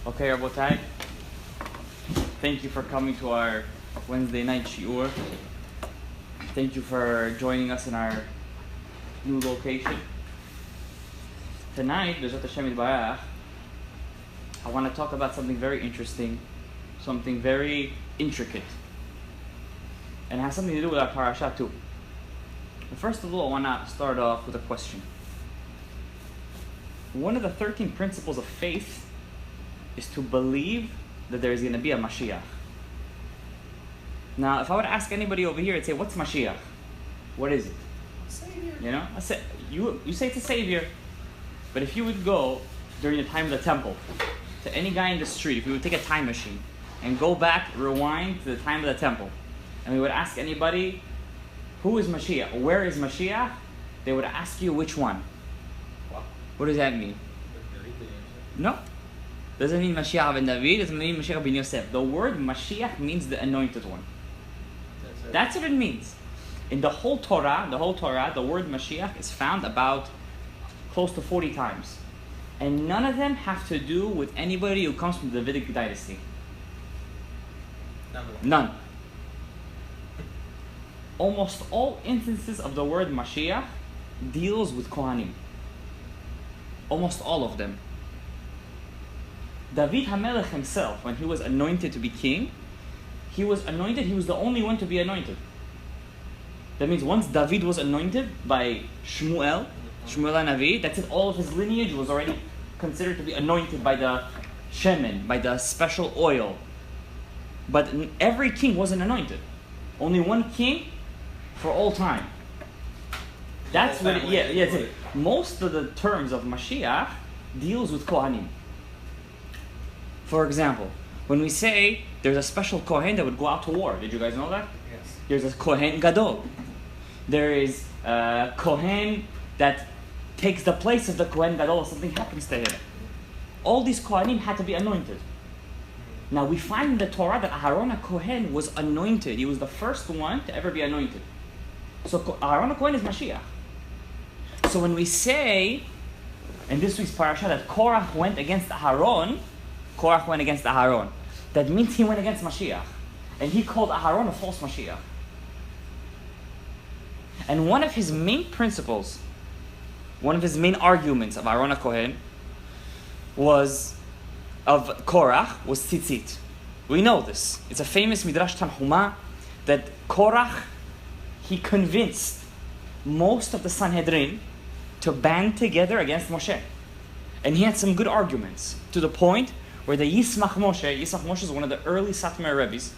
Okay, Rabotai, thank you for coming to our Wednesday night shiur. Thank you for joining us in our new location. Tonight, B'ezrat Hashem Yitbarach, I want to talk about something very interesting, something very intricate, and it has something to do with our parasha too. But first of all, I want to start off with a question. One of the 13 principles of faith is to believe that there is going to be a Mashiach. Now, if I were to ask anybody over here, I'd say, what's Mashiach? What is it? Savior. You know, you say it's a savior. But if you would go during the time of the temple to any guy in the street, if we would take a time machine and go back, rewind to the time of the temple, and we would ask anybody, who is Mashiach? Where is Mashiach? They would ask you which one. Wow. What does that mean? No. Doesn't mean Mashiach ben David, doesn't mean Mashiach ben Yosef. The word Mashiach means the anointed one. That's what it means. In the whole Torah, the word Mashiach is found about close to 40 times. And none of them have to do with anybody who comes from the Davidic dynasty. None. Almost all instances of the word Mashiach deals with Kohanim. Almost all of them. David HaMelech himself, when he was anointed to be king, he was the only one to be anointed. That means once David was anointed by Shmuel HaNavi, that's it, all of his lineage was already considered to be anointed by the shemen, by the special oil. But every king wasn't anointed. Only one king for all time. That's what that's it. Most of the terms of Mashiach deals with Kohanim. For example, when we say there's a special Kohen that would go out to war, did you guys know that? Yes. There's a Kohen Gadol. There is a Kohen that takes the place of the Kohen Gadol if something happens to him. All these Kohanim had to be anointed. Now we find in the Torah that Aharon HaKohen was anointed. He was the first one to ever be anointed. So Aharon HaKohen is Mashiach. So when we say in this week's parasha that KORAH went against Aharon, that means he went against Mashiach. And he called Aharon a false Mashiach. And one of his main principles, one of his main arguments of Aharon HaKohen of KORAH was tzitzit. We know this. It's a famous Midrash Tanhuma that KORAH, he convinced most of the Sanhedrin to band together against Moshe. And he had some good arguments, to the point where the Yismach Moshe is one of the early Satmar Rebbes,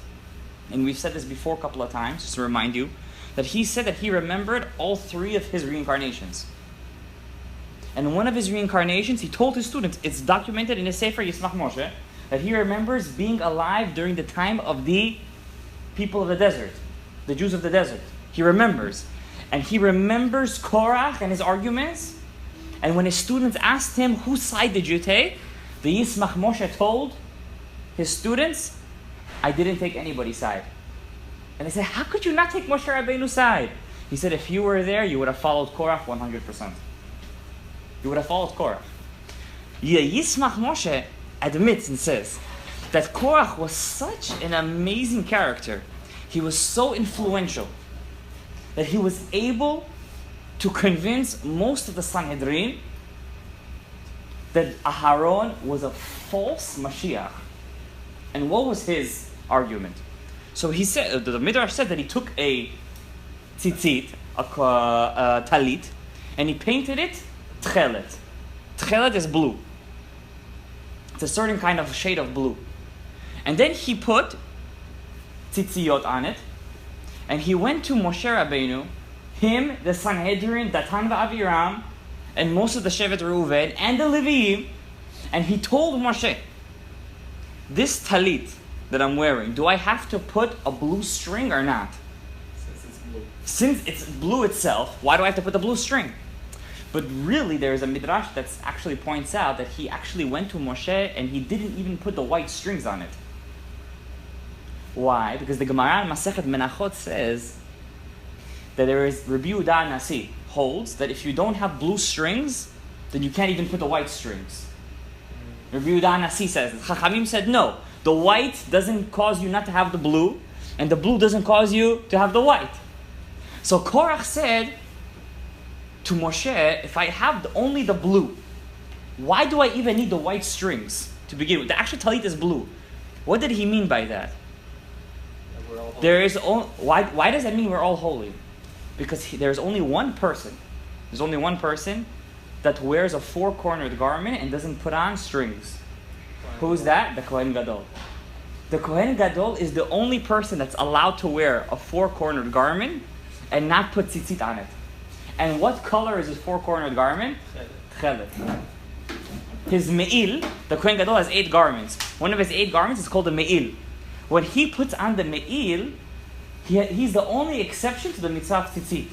and we've said this before a couple of times, just to remind you, that he said that he remembered all three of his reincarnations. And one of his reincarnations, he told his students, it's documented in his Sefer Yismach Moshe, that he remembers being alive during the time of the people of the desert, the Jews of the desert. He remembers. And he remembers KORAH and his arguments. And when his students asked him, whose side did you take? The Yismach Moshe told his students, I didn't take anybody's side. And they said, how could you not take Moshe Rabbeinu's side? He said, if you were there, you would have followed KORAH 100%. You would have followed KORAH. Yismach Moshe admits and says that KORAH was such an amazing character. He was so influential that he was able to convince most of the Sanhedrin that Aharon was a false Mashiach. And what was his argument? So he said, the Midrash said that he took a tzitzit, a talit, and he painted it tchelet. Tchelet is blue. It's a certain kind of shade of blue. And then he put tzitziyot on it, and he went to Moshe Rabbeinu, him, the Sanhedrin, Datan v'Aviram, and most of the Shevet Reuven, and the Leviim, and he told Moshe, this talit that I'm wearing, do I have to put a blue string or not? Since it's blue itself, why do I have to put the blue string? But really, there is a midrash that actually points out that he actually went to Moshe and he didn't even put the white strings on it. Why? Because the Gemara in Masechet Menachot says that there is Rabbi Yehuda Nasi holds that if you don't have blue strings, then you can't even put the white strings. Rabbi Yehuda Nasi says this. Chachamim said no. The white doesn't cause you not to have the blue, and the blue doesn't cause you to have the white. So Korach said to Moshe, if I have only the blue, why do I even need the white strings to begin with? The actual talit is blue. What did he mean by that? There is why does that mean we're all holy? Because there's only one person. There's only one person that wears a four-cornered garment and doesn't put on strings. Who's that? The Kohen Gadol. The Kohen Gadol is the only person that's allowed to wear a four-cornered garment and not put tzitzit on it. And what color is his four-cornered garment? Tchelet. His me'il, the Kohen Gadol has 8 garments. One of his 8 garments is called a me'il. When he puts on the me'il, he's the only exception to the mitzvah of tzitzit.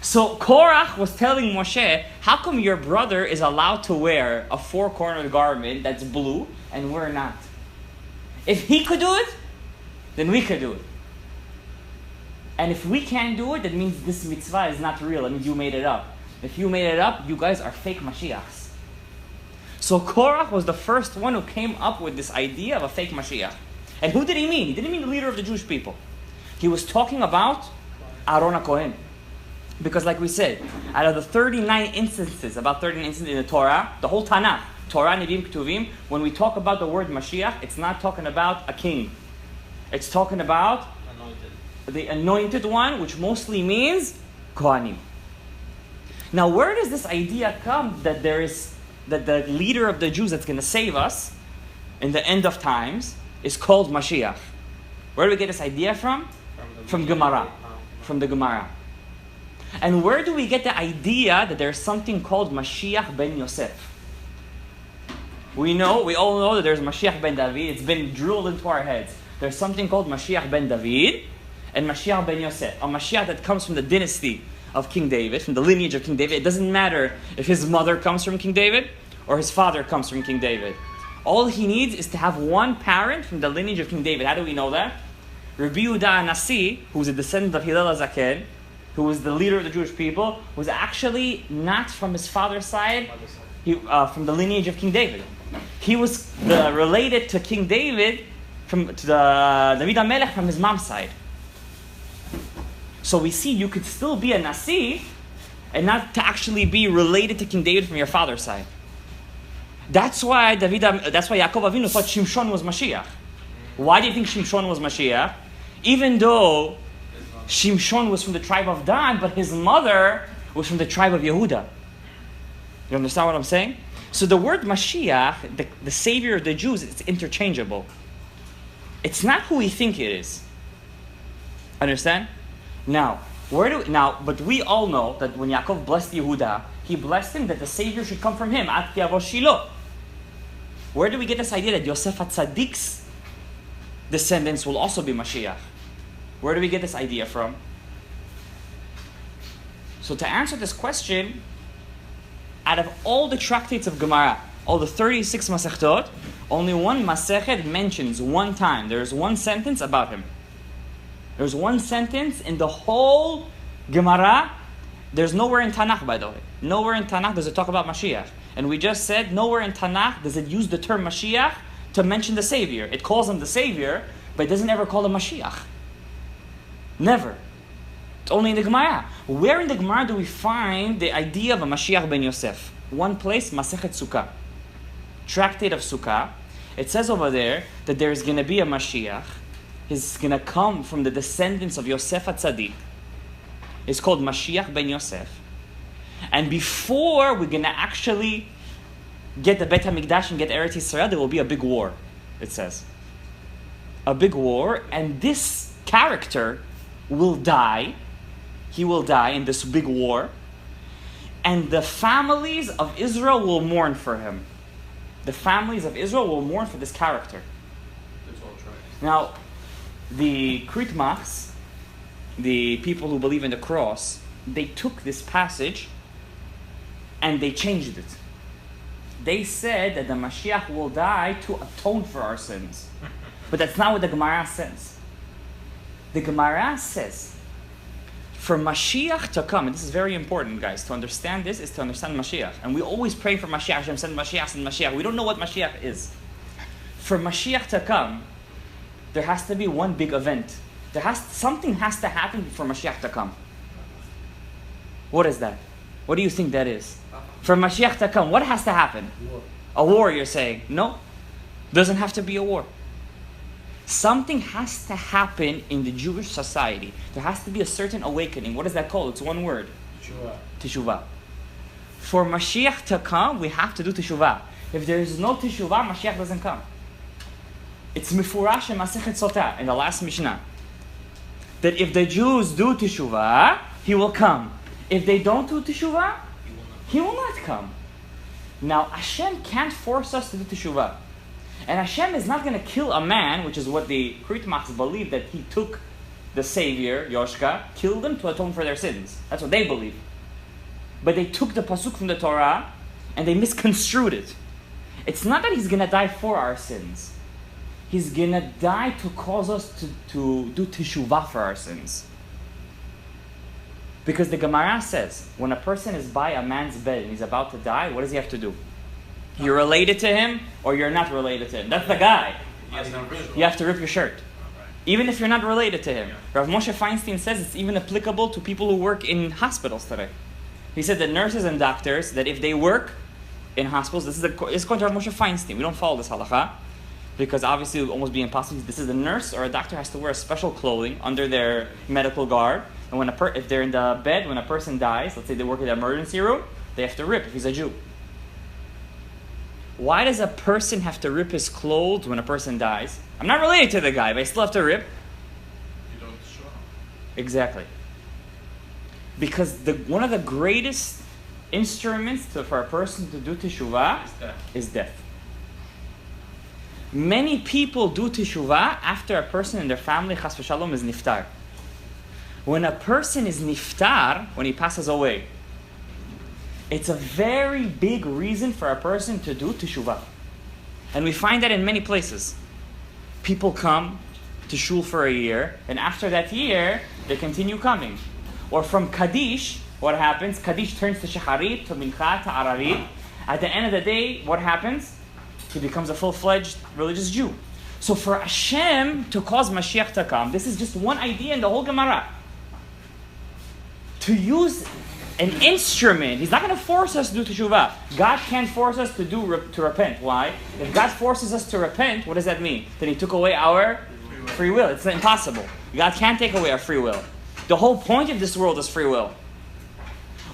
So Korach was telling Moshe, how come your brother is allowed to wear a four-cornered garment that's blue and we're not? If he could do it, then we could do it. And if we can't do it, that means this mitzvah is not real. That means you made it up. If you made it up, you guys are fake Mashiachs. So Korach was the first one who came up with this idea of a fake Mashiach. And who did he mean? He didn't mean the leader of the Jewish people. He was talking about Aaron HaKohen. Because like we said, out of the 39 instances in the Torah, the whole Tanakh, Torah, Nevi'im, Ketuvim, when we talk about the word Mashiach, it's not talking about a king. It's talking about the anointed one, which mostly means Kohanim. Now, where does this idea come that that the leader of the Jews that's going to save us in the end of times is called Mashiach? Where do we get this idea from? From Gemara. From the Gemara. And where do we get the idea that there's something called Mashiach ben Yosef? We all know that there's Mashiach ben David. It's been drilled into our heads. There's something called Mashiach ben David and Mashiach ben Yosef. A Mashiach that comes from the dynasty of King David, from the lineage of King David. It doesn't matter if his mother comes from King David or his father comes from King David. All he needs is to have one parent from the lineage of King David. How do we know that? Rabbi Yehuda Nasi, who's a descendant of Hillel HaZaken, who was the leader of the Jewish people, was actually not from his father's side, from the lineage of King David. He was related to King David, to the David HaMelech from his mom's side. So we see you could still be a Nasi and not to actually be related to King David from your father's side. That's why Yaakov Avinu thought Shimshon was Mashiach. Why do you think Shimshon was Mashiach? Even though Shimshon was from the tribe of Dan, but his mother was from the tribe of Yehuda. You understand what I'm saying? So the word Mashiach, the savior of the Jews, it's interchangeable. It's not who we think it is. Understand? Now, but we all know that when Yaakov blessed Yehuda, he blessed him that the savior should come from him. Ad ki yavo Shiloh. Where do we get this idea that Yosef HaTzadik's descendants will also be Mashiach? Where do we get this idea from? So to answer this question, out of all the tractates of Gemara, all the 36 Masechtot, only one Masechet mentions one time. There's one sentence about him. There's one sentence in the whole Gemara. There's nowhere in Tanakh, by the way. Nowhere in Tanakh does it talk about Mashiach. And we just said, nowhere in Tanakh does it use the term Mashiach to mention the Savior. It calls him the Savior, but it doesn't ever call him Mashiach. Never. It's only in the Gemara. Where in the Gemara do we find the idea of a Mashiach ben Yosef? One place, Masechet Sukkah. Tractate of Sukkah. It says over there that there's going to be a Mashiach. He's going to come from the descendants of Yosef HaTzadik. It's called Mashiach ben Yosef. And before we're going to actually get the Beit HaMikdash and get Eretz Yisrael, there will be a big war, it says. A big war, and this character will die. He will die in this big war. And the families of Israel will mourn for him. The families of Israel will mourn for this character. Now, the Kritmachs, the people who believe in the cross, they took this passage and they changed it. They said that the Mashiach will die to atone for our sins. But that's not what the Gemara says. The Gemara says, For Mashiach to come, and this is very important, guys, to understand this is to understand Mashiach. And we always pray for Mashiach, Hashem, send Mashiach, send Mashiach. We don't know what Mashiach is. For Mashiach to come, there has to be one big event. Something has to happen for Mashiach to come. What is that? What do you think that is? For Mashiach to come, what has to happen? War. A war, you're saying? No. Doesn't have to be a war. Something has to happen in the Jewish society. There has to be a certain awakening. What is that called? It's one word. Teshuvah. For Mashiach to come, we have to do Teshuvah. If there is no Teshuvah, Mashiach doesn't come. It's Mifurash and Masechet Sotah in the last Mishnah. That if the Jews do Teshuvah, He will come. If they don't do Teshuvah, He will not come. Now, Hashem can't force us to do Teshuvah. And Hashem is not going to kill a man, which is what the Kritmachs believe, that he took the Savior, Yoshka, killed him to atone for their sins. That's what they believe. But they took the pasuk from the Torah and they misconstrued it. It's not that He's going to die for our sins. He's going to die to cause us to do Teshuvah for our sins. Because the Gemara says, when a person is by a man's bed and he's about to die, what does he have to do? You're related to him or you're not related to him. That's the guy. You have to rip your shirt. Even if you're not related to him. Rav Moshe Feinstein says it's even applicable to people who work in hospitals today. He said that nurses and doctors, that if they work in hospitals, this is according to Rav Moshe Feinstein. We don't follow this halakha because obviously it would almost be impossible. This is a nurse or a doctor has to wear special clothing under their medical garb. And when if they're in the bed, when a person dies, let's say they work in the emergency room, they have to rip if he's a Jew. Why does a person have to rip his clothes when a person dies? I'm not related to the guy, but I still have to rip. You don't show. Exactly. Because one of the greatest instruments for a person to do teshuvah is death. Many people do teshuvah after a person in their family, chas v'shalom, is niftar. When a person is niftar, when he passes away, it's a very big reason for a person to do teshuvah. And we find that in many places. People come to shul for a year, and after that year, they continue coming. Or from Kaddish, what happens? Kaddish turns to Shacharit, to Mincha, to Ararit. At the end of the day, what happens? He becomes a full-fledged religious Jew. So for Hashem to cause Mashiach to come, this is just one idea in the whole Gemara. To use an instrument. He's not going to force us to do teshuvah. God can't force us to repent. Why? If God forces us to repent, what does that mean? Then He took away our free will. It's impossible. God can't take away our free will. The whole point of this world is free will.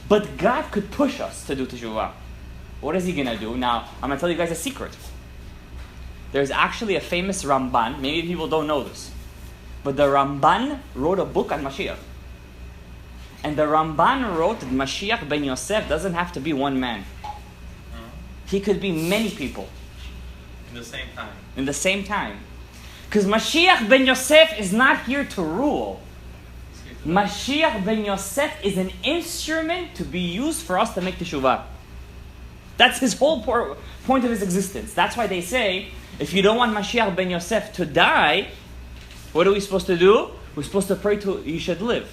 But God could push us to do teshuvah. What is He going to do? Now, I'm going to tell you guys a secret. There's actually a famous Ramban. Maybe people don't know this. But the Ramban wrote a book on Mashiach. And the Ramban wrote that Mashiach ben Yosef doesn't have to be one man. He could be many people. In the same time. In the same time. Because Mashiach ben Yosef is not here to rule. Mashiach ben Yosef is an instrument to be used for us to make teshuvah. That's his whole point of his existence. That's why they say, if you don't want Mashiach ben Yosef to die, what are we supposed to do? We're supposed to pray to he should live.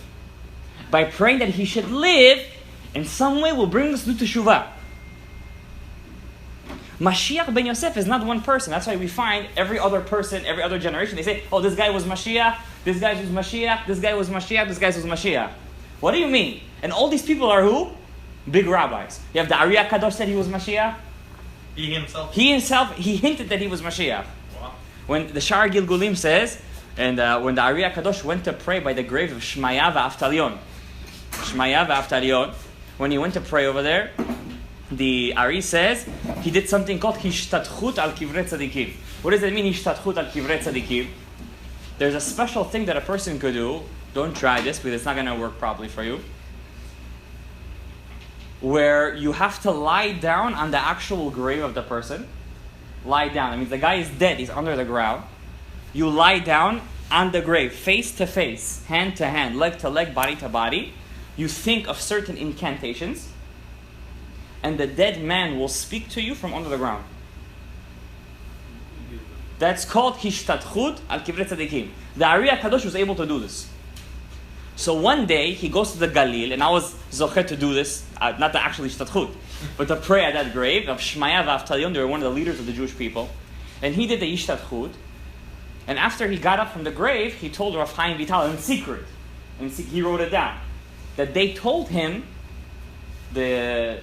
By praying that he should live, in some way will bring us to teshuvah. Mashiach ben Yosef is not one person. That's why we find every other person, every other generation, they say, oh, this guy was Mashiach, this guy was Mashiach, this guy was Mashiach, this guy was Mashiach. What do you mean? And all these people are who? Big rabbis. You have the Ari HaKadosh said he was Mashiach. He himself, he hinted that he was Mashiach. Wow. When the Shar Gilgulim says, and when the Ari HaKadosh went to pray by the grave of Shmaya v'Avtalion, when he went to pray over there, the Ari says he did something called Hishtatchut al Kivrei Tzadikim. What does it mean, Hishtatchut al Kivrei Tzadikim? There's a special thing that a person could do. Don't try this because it's not going to work properly for you. Where you have to lie down on the actual grave of the person. Lie down. That means the guy is dead. He's under the ground. You lie down on the grave, face to face, hand to hand, leg to leg, body to body. You think of certain incantations, and the dead man will speak to you from under the ground. That's called Hishtatchut al Kivrei Tzadikim. The Ari HaKadosh was able to do this. So one day he goes to the Galil, and I was zocher to do this, not to actually shtatchut, but to pray at that grave of Shmaya v'Avtalion. They were one of the leaders of the Jewish people, and he did the yishtatchut. And after he got up from the grave, he told Rav Chaim Vital in secret, and he wrote it down, that they told him, the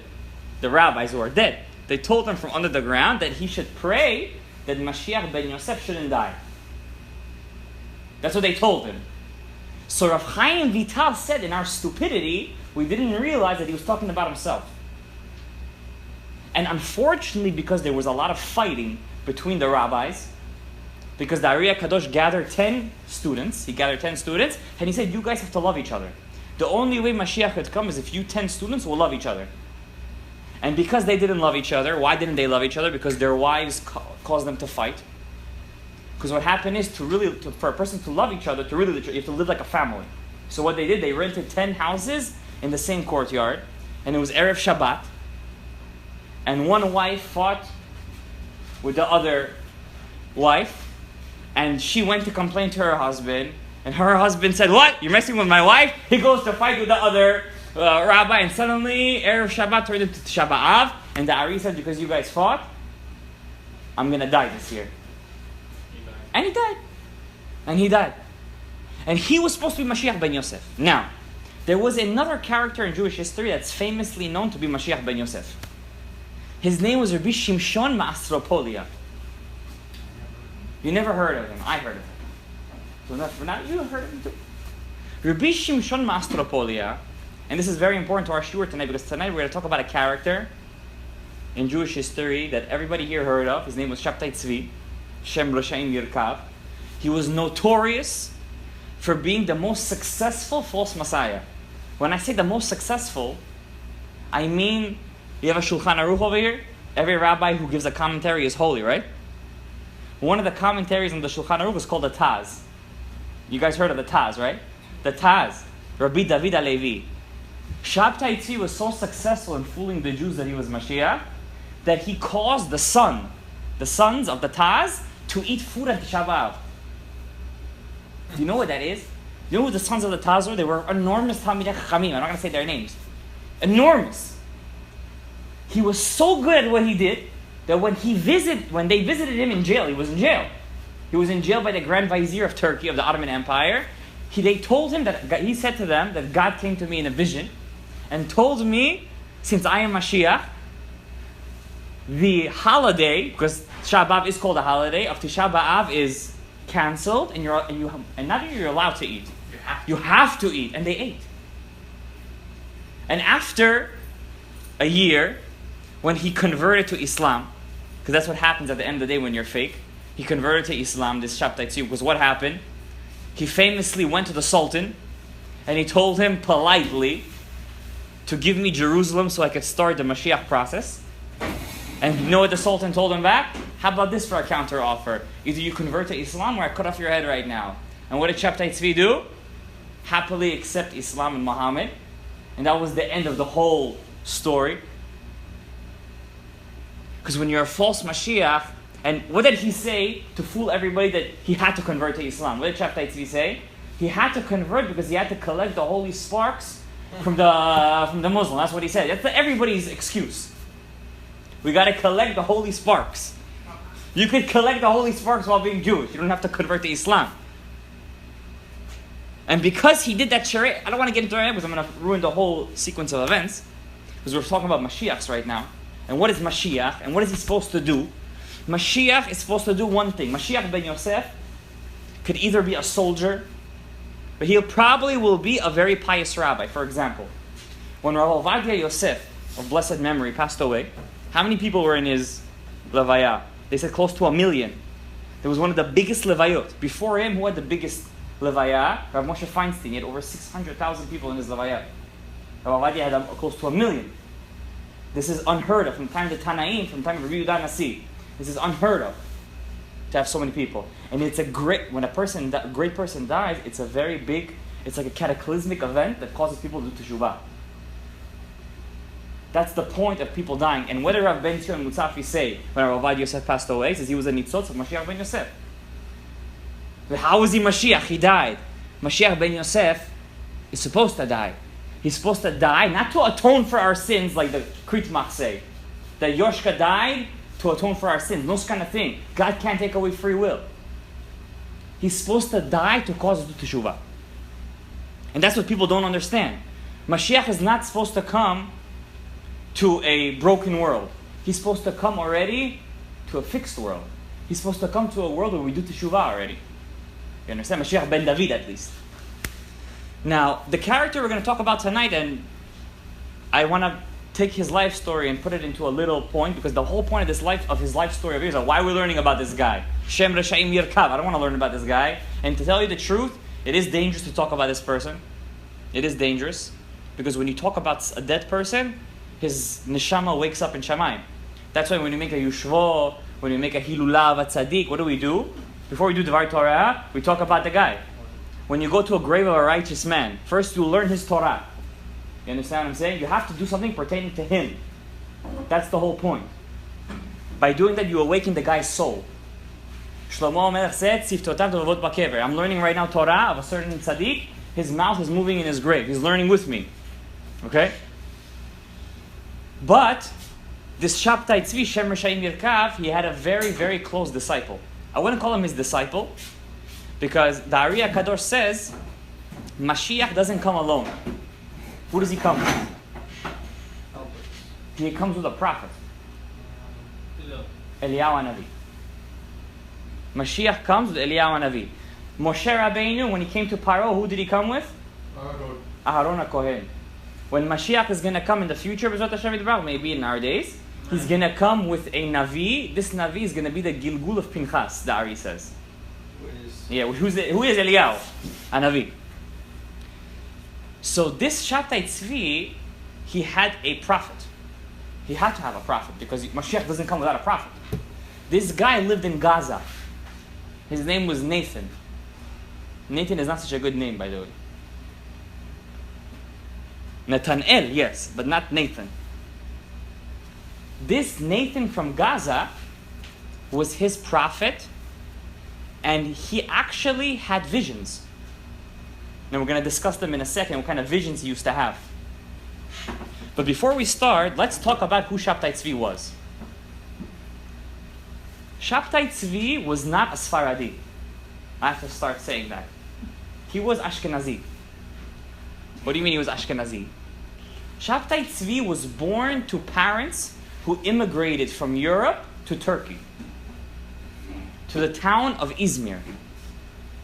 rabbis who are dead, they told him from under the ground that he should pray that Mashiach ben Yosef shouldn't die. That's what they told him. So Rav Chaim Vital said, in our stupidity, we didn't realize that he was talking about himself. And unfortunately, because there was a lot of fighting between the rabbis, because the Ari Kadosh gathered 10 students, and he said, you guys have to love each other. The only way Mashiach could come is if you 10 students will love each other. And because they didn't love each other, why didn't they love each other? Because their wives caused them to fight. Because what happened is, for a person to love each other, you have to live like a family. So what they did, they rented 10 houses in the same courtyard, and it was Erev Shabbat, and one wife fought with the other wife, and she went to complain to her husband, and her husband said, what? You're messing with my wife? He goes to fight with the other rabbi, and suddenly Erev Shabbat turned into Tisha B'Av, and the Ari said, because you guys fought, I'm going to die this year. And he died. And he died. And he was supposed to be Mashiach ben Yosef. Now, there was another character in Jewish history that's famously known to be Mashiach ben Yosef. His name was Rabbi Shimshon Maastropolia. You never heard of him. I heard of him. So now you heard of him too. Rabbi Shimshon Maastropolia, and this is very important to our shiur tonight, because tonight we're going to talk about a character in Jewish history that everybody here heard of. His name was Shabtai Tzvi, Shem Roshaim Yirkav. He was notorious for being the most successful false messiah. When I say the most successful, I mean, you have a Shulchan Aruch over here? Every rabbi who gives a commentary is holy, right? One of the commentaries on the Shulchan Aruch is called the Taz. You guys heard of the Taz, right? The Taz, Rabbi David HaLevi. Shabtai Tzvi was so successful in fooling the Jews that he was Mashiach, that he caused the sons of the Taz, to eat food at Tisha B'Av. Do you know what that is? You know who the sons of the Taz were? They were enormous Talmidei Chachamim. I'm not going to say their names. Enormous. He was so good at what he did that when they visited him in jail, he was in jail. He was in jail by the Grand Vizier of Turkey, of the Ottoman Empire. They told him he said to them that God came to me in a vision and told me, since I am Mashiach, the holiday, because Tisha B'Av is called a holiday, of Tisha B'Av is cancelled, and not only you're allowed to eat, you have to eat, and they ate. And after a year, when he converted to Islam, because that's what happens at the end of the day when you're fake, he converted to Islam, this Shabtai Tzvi, because what happened? He famously went to the Sultan, and he told him politely to give me Jerusalem so I could start the Mashiach process. And you know what the Sultan told him back? How about this for a counter offer? Either you convert to Islam or I cut off your head right now. And what did Shabtai Tzvi do? Happily accept Islam and Muhammad. And that was the end of the whole story. Because when you're a false Mashiach, and what did he say to fool everybody that he had to convert to Islam? What did Shabtai Tzvi say? He had to convert because he had to collect the holy sparks from the Muslim. That's what he said. That's everybody's excuse. We got to collect the holy sparks. You could collect the holy sparks while being Jewish. You don't have to convert to Islam. And because he did that charade, I don't want to get into it right now because I'm going to ruin the whole sequence of events. Because we're talking about Mashiachs right now. And what is Mashiach? And what is he supposed to do? Mashiach is supposed to do one thing. Mashiach ben Yosef could either be a soldier, but he probably will be a very pious rabbi. For example, when Rav Ovadia Yosef, of blessed memory, passed away, how many people were in his levaya? They said close to 1 million. There was one of the biggest levayot. Before him, who had the biggest levaya? Rav Moshe Feinstein. He had over 600,000 people in his levaya. Rav Ovadia had close to 1 million. This is unheard of from the time of the Tanaim, from the time of Rabbi Yehuda Nasi. This is unheard of to have so many people. And it's when a great person dies, it's a very big, it's like a cataclysmic event that causes people to do teshuvah. That's the point of people dying. And what did Rav Ben Sion Mutzafi say when Rav Ovadia Yosef passed away? He says he was a nitzotz of Mashiach ben Yosef. How was he Mashiach? He died. Mashiach ben Yosef is supposed to die. He's supposed to die not to atone for our sins like the Kritmach say. That Yoshka died to atone for our sins. No kind of thing. God can't take away free will. He's supposed to die to cause us to teshuvah. And that's what people don't understand. Mashiach is not supposed to come to a broken world. He's supposed to come already to a fixed world. He's supposed to come to a world where we do teshuvah already. You understand? Mashiach ben David at least. Now, the character we're going to talk about tonight, and I want to take his life story and put it into a little point, because the whole point of his life story of his is why we're learning about this guy. Shem Resha'im Yirkav. I don't want to learn about this guy. And to tell you the truth, it is dangerous to talk about this person. It is dangerous. Because when you talk about a dead person, his neshama wakes up in Shamayim. That's why when you make a yushvo, when you make a hilulah of a tzaddik, what do? Before we do Dvar Torah, we talk about the guy. When you go to a grave of a righteous man, first you learn his Torah. You understand what I'm saying? You have to do something pertaining to him. That's the whole point. By doing that, you awaken the guy's soul. Shlomo Melech said, Siftotav Tovavot Bakever. I'm learning right now Torah of a certain tzaddik. His mouth is moving in his grave. He's learning with me. Okay? But this Shabtai Tzvi, Shem Resha'im Yirkav, he had a very, very close disciple. I wouldn't call him his disciple, because the Ari HaKadosh says, Mashiach doesn't come alone. Who does he come with? He comes with a prophet. Eliyahu Hanavi. Mashiach comes with Eliyahu Hanavi. Moshe Rabbeinu, when he came to Paro, who did he come with? Aharon HaKohen. When Mashiach is going to come in the future, maybe in our days, he's going to come with a Navi. This Navi is going to be the Gilgul of Pinchas, the Ari says. Who is Eliyahu? A Navi. So this Shabtai Tzvi, he had a prophet. He had to have a prophet, because Mashiach doesn't come without a prophet. This guy lived in Gaza. His name was Nathan. Nathan is not such a good name, by the way. Nathanael, yes, but not Nathan. This Nathan from Gaza was his prophet, and he actually had visions. And we're going to discuss them in a second, what kind of visions he used to have. But before we start, let's talk about who Shabtai Tzvi was. Shabtai Tzvi was not a Sfaradi. I have to start saying that. He was Ashkenazi. What do you mean he was Ashkenazi? Shabtai Tzvi was born to parents who immigrated from Europe to Turkey, to the town of Izmir.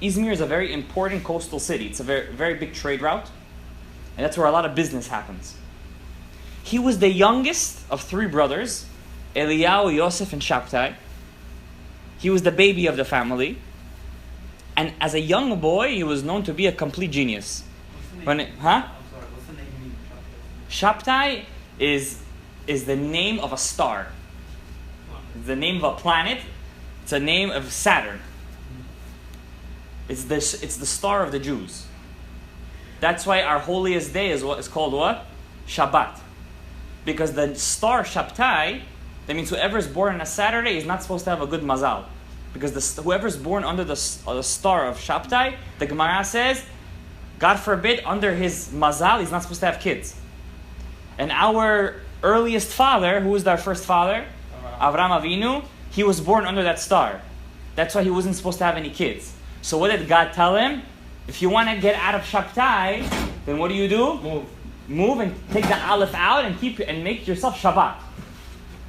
Izmir is a very important coastal city. It's a very, very big trade route, and that's where a lot of business happens. He was the youngest of three brothers, Eliyahu, Yosef, and Shabtai. He was the baby of the family, and as a young boy, he was known to be a complete genius. What's the name mean? Shabtai is the name of a star. It's the name of a planet. It's the name of Saturn. It's the star of the Jews. That's why our holiest day is called what? Shabbat. Because the star Shabtai, that means whoever is born on a Saturday is not supposed to have a good mazal. Because whoever is born under the star of Shabtai, the Gemara says, God forbid, under his mazal, he's not supposed to have kids. And our earliest father, who was our first father? Avraham Avinu, he was born under that star. That's why he wasn't supposed to have any kids. So what did God tell him? If you want to get out of Shabtai, then what do? Move and take the aleph out and make yourself Shabbat.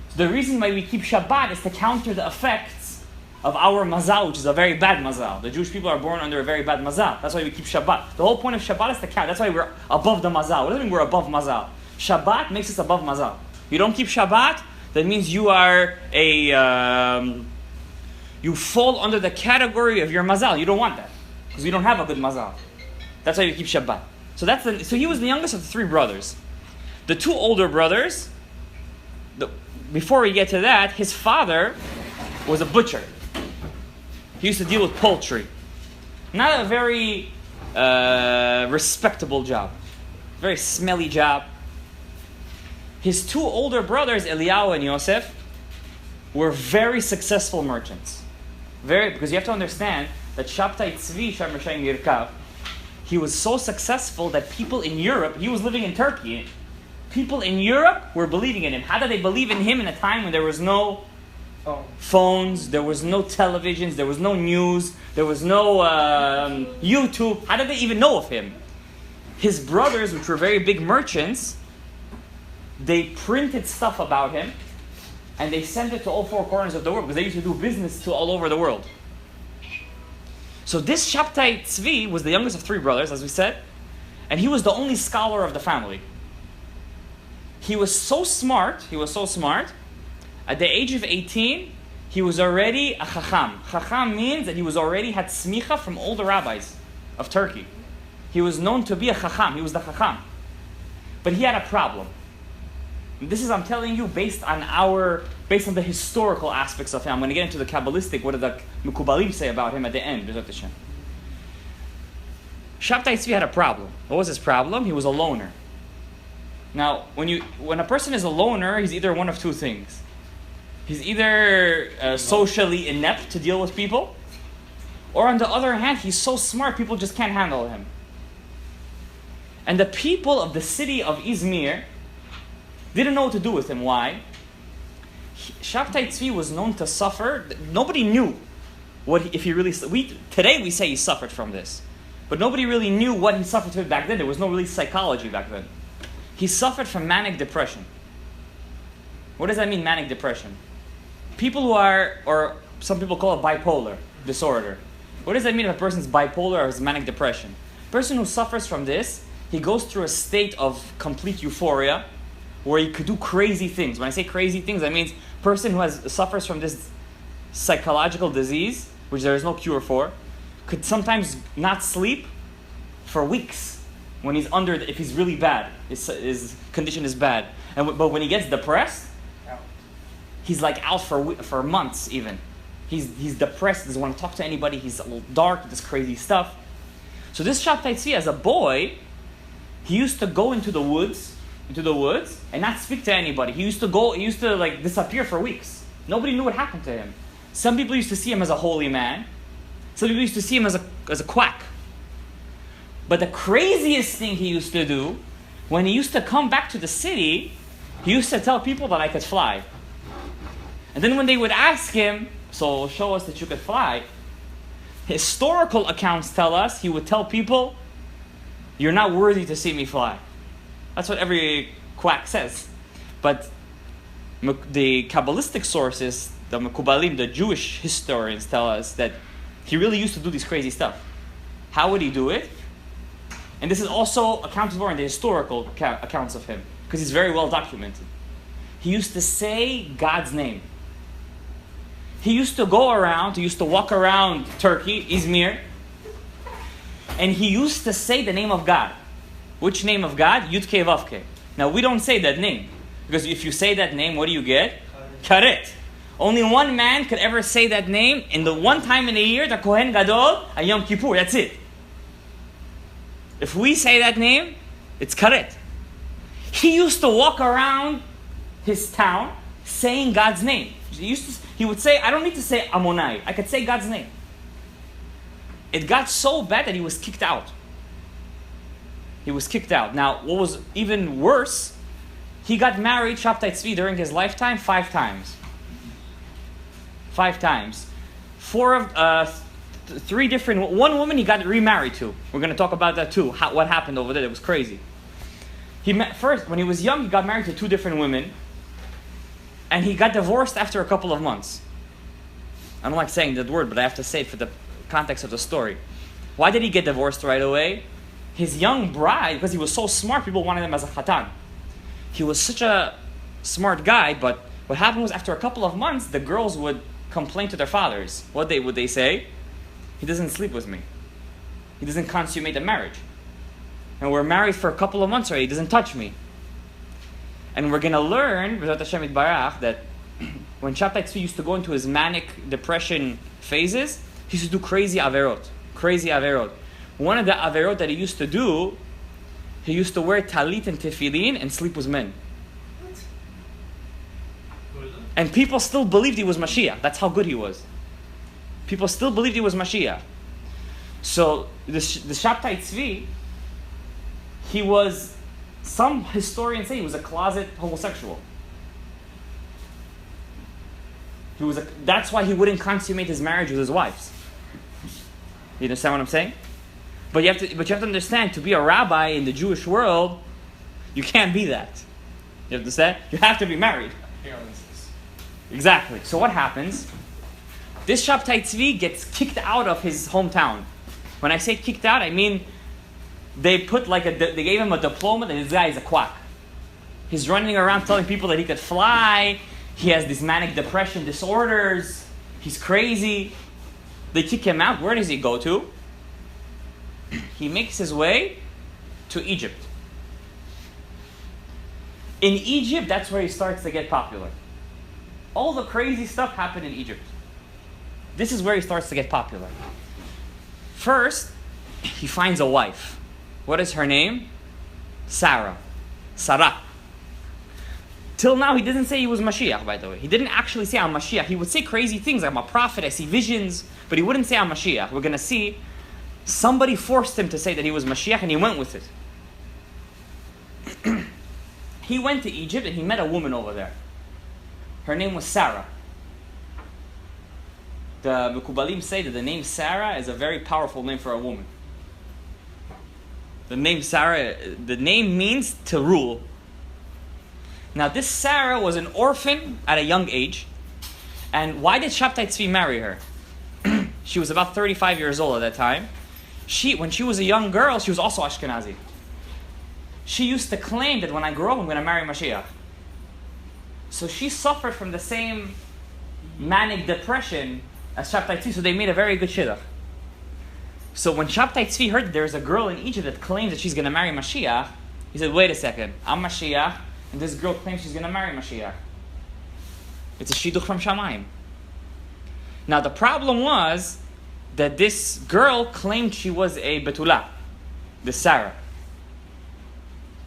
So the reason why we keep Shabbat is to counter the effects of our mazal, which is a very bad mazal. The Jewish people are born under a very bad mazal. That's why we keep Shabbat. The whole point of Shabbat is to count. That's why we're above the mazal. What does it mean we're above mazal? Shabbat makes us above mazal. You don't keep Shabbat, that means you are you fall under the category of your mazal. You don't want that, because you don't have a good mazal. That's why you keep Shabbat. So he was the youngest of the three brothers. The two older brothers, before we get to that, his father was a butcher. He used to deal with poultry. Not a very respectable job. Very smelly job. His two older brothers, Eliyahu and Yosef, were very successful merchants. Because you have to understand that Shabtai Tzvi, Shem Resha'im Yirkav, he was so successful that people in Europe, he was living in Turkey, people in Europe were believing in him. How did they believe in him in a time when there was no phones, there was no televisions, there was no news, there was no YouTube? How did they even know of him? His brothers, which were very big merchants, they printed stuff about him and they sent it to all four corners of the world because they used to do business to all over the world. So this Shabtai Tzvi was the youngest of three brothers, as we said, and he was the only scholar of the family. He was so smart, at the age of 18, he was already a chacham. Chacham means that he was already had smicha from all the rabbis of Turkey. He was known to be a chacham, he was the chacham. But he had a problem. This is, I'm telling you, based on the historical aspects of him. I'm going to get into the Kabbalistic, what did the Mekubalim say about him at the end. Shabtai Tzvi had a problem. What was his problem? He was a loner. Now, when a person is a loner, he's either one of two things. He's either socially inept to deal with people, or on the other hand, he's so smart, people just can't handle him. And the people of the city of Izmir didn't know what to do with him. Why? Shabtai Tzvi was known to suffer. Nobody knew if he really... Today we say he suffered from this. But nobody really knew what he suffered from back then. There was no really psychology back then. He suffered from manic depression. What does that mean, manic depression? People who are, or some people call it bipolar disorder. What does that mean if a person's bipolar or has manic depression? A person who suffers from this, he goes through a state of complete euphoria, where he could do crazy things. When I say crazy things, that means a person who suffers from this psychological disease, which there is no cure for, could sometimes not sleep for weeks when he's if he's really bad, his condition is bad. But when he gets depressed, he's like out for months even. He's depressed, doesn't want to talk to anybody, he's a little dark, does crazy stuff. So this Shabtai Tzvi, as a boy, he used to go into the woods and not speak to anybody. He used to like disappear for weeks. Nobody knew what happened to him. Some people used to see him as a holy man. Some people used to see him as a quack. But the craziest thing he used to do, when he used to come back to the city, he used to tell people that I could fly. And then when they would ask him, so show us that you could fly, historical accounts tell us he would tell people, you're not worthy to see me fly. That's what every quack says. But the Kabbalistic sources, the Mekubalim, the Jewish historians tell us that he really used to do this crazy stuff. How would he do it? And this is also accounted for in the historical accounts of him, because he's very well documented. He used to say God's name. He used to walk around Turkey, Izmir, and he used to say the name of God. Which name of God? Yud-Kei Vav-Kei. Now, we don't say that name. Because if you say that name, what do you get? Karet. Only one man could ever say that name in the one time in a year, the Kohen Gadol, and Yom Kippur. That's it. If we say that name, it's Karet. He used to walk around his town saying God's name. He would say, I don't need to say Amonai. I could say God's name. It got so bad that he was kicked out. He was kicked out. Now, what was even worse, he got married, Shabtai Tzvi, during his lifetime 5 times. 5 times. 3 different, one woman he got remarried to. We're going to talk about that too, what happened over there. It was crazy. First, when he was young, he got married to 2 different women, and he got divorced after a couple of months. I don't like saying that word, but I have to say it for the context of the story. Why did he get divorced right away? His young bride, because he was so smart, people wanted him as a chatan. He was such a smart guy, but what happened was after a couple of months, the girls would complain to their fathers. What would they say? He doesn't sleep with me. He doesn't consummate the marriage. And we're married for a couple of months already. He doesn't touch me. And we're going to learn, B'ezrat Hashem Yitbarach, that when Shabtai Tzvi used to go into his manic depression phases, he used to do crazy averot. Crazy averot. One of the averot that he used to do, he used to wear talit and tefillin and sleep with men. And people still believed he was Mashiach. That's how good he was. People still believed he was Mashiach. So the Shabtai Tzvi, he was, some historians say he was a closet homosexual. That's why he wouldn't consummate his marriage with his wives. You understand what I'm saying? But you have to understand, to be a rabbi in the Jewish world, you can't be that. You understand? You have to be married. Appearances. Exactly. So what happens? This Shabtai Tzvi gets kicked out of his hometown. When I say kicked out, I mean they gave him a diploma that this guy is a quack. He's running around telling people that he could fly. He has these manic depression disorders. He's crazy. They kick him out. Where does he go to? He makes his way to Egypt. In Egypt, that's where he starts to get popular. All the crazy stuff happened in Egypt. This is where he starts to get popular. First, he finds a wife. What is her name? Sarah. Till now, he didn't say he was Mashiach, by the way. He didn't actually say, I'm Mashiach. He would say crazy things, I'm a prophet, I see visions, but he wouldn't say, I'm Mashiach. We're going to see, somebody forced him to say that he was Mashiach, and he went with it. He went to Egypt, and he met a woman over there. Her name was Sarah. The Mekubalim say that the name Sarah is a very powerful name for a woman. The name Sarah, the name means to rule. Now this Sarah was an orphan at a young age. And why did Shabtai Tzvi marry her? She was about 35 years old at that time. When she was a young girl, she was also Ashkenazi. She used to claim that when I grow up, I'm going to marry Mashiach. So she suffered from the same manic depression as Shabtai Tzvi, so they made a very good shidduch. So when Shabtai Tzvi heard that there's a girl in Egypt that claims that she's going to marry Mashiach, he said, wait a second, I'm Mashiach, and this girl claims she's going to marry Mashiach. It's a shidduch from Shamayim. Now the problem was that this girl claimed she was a Betulah, the Sarah.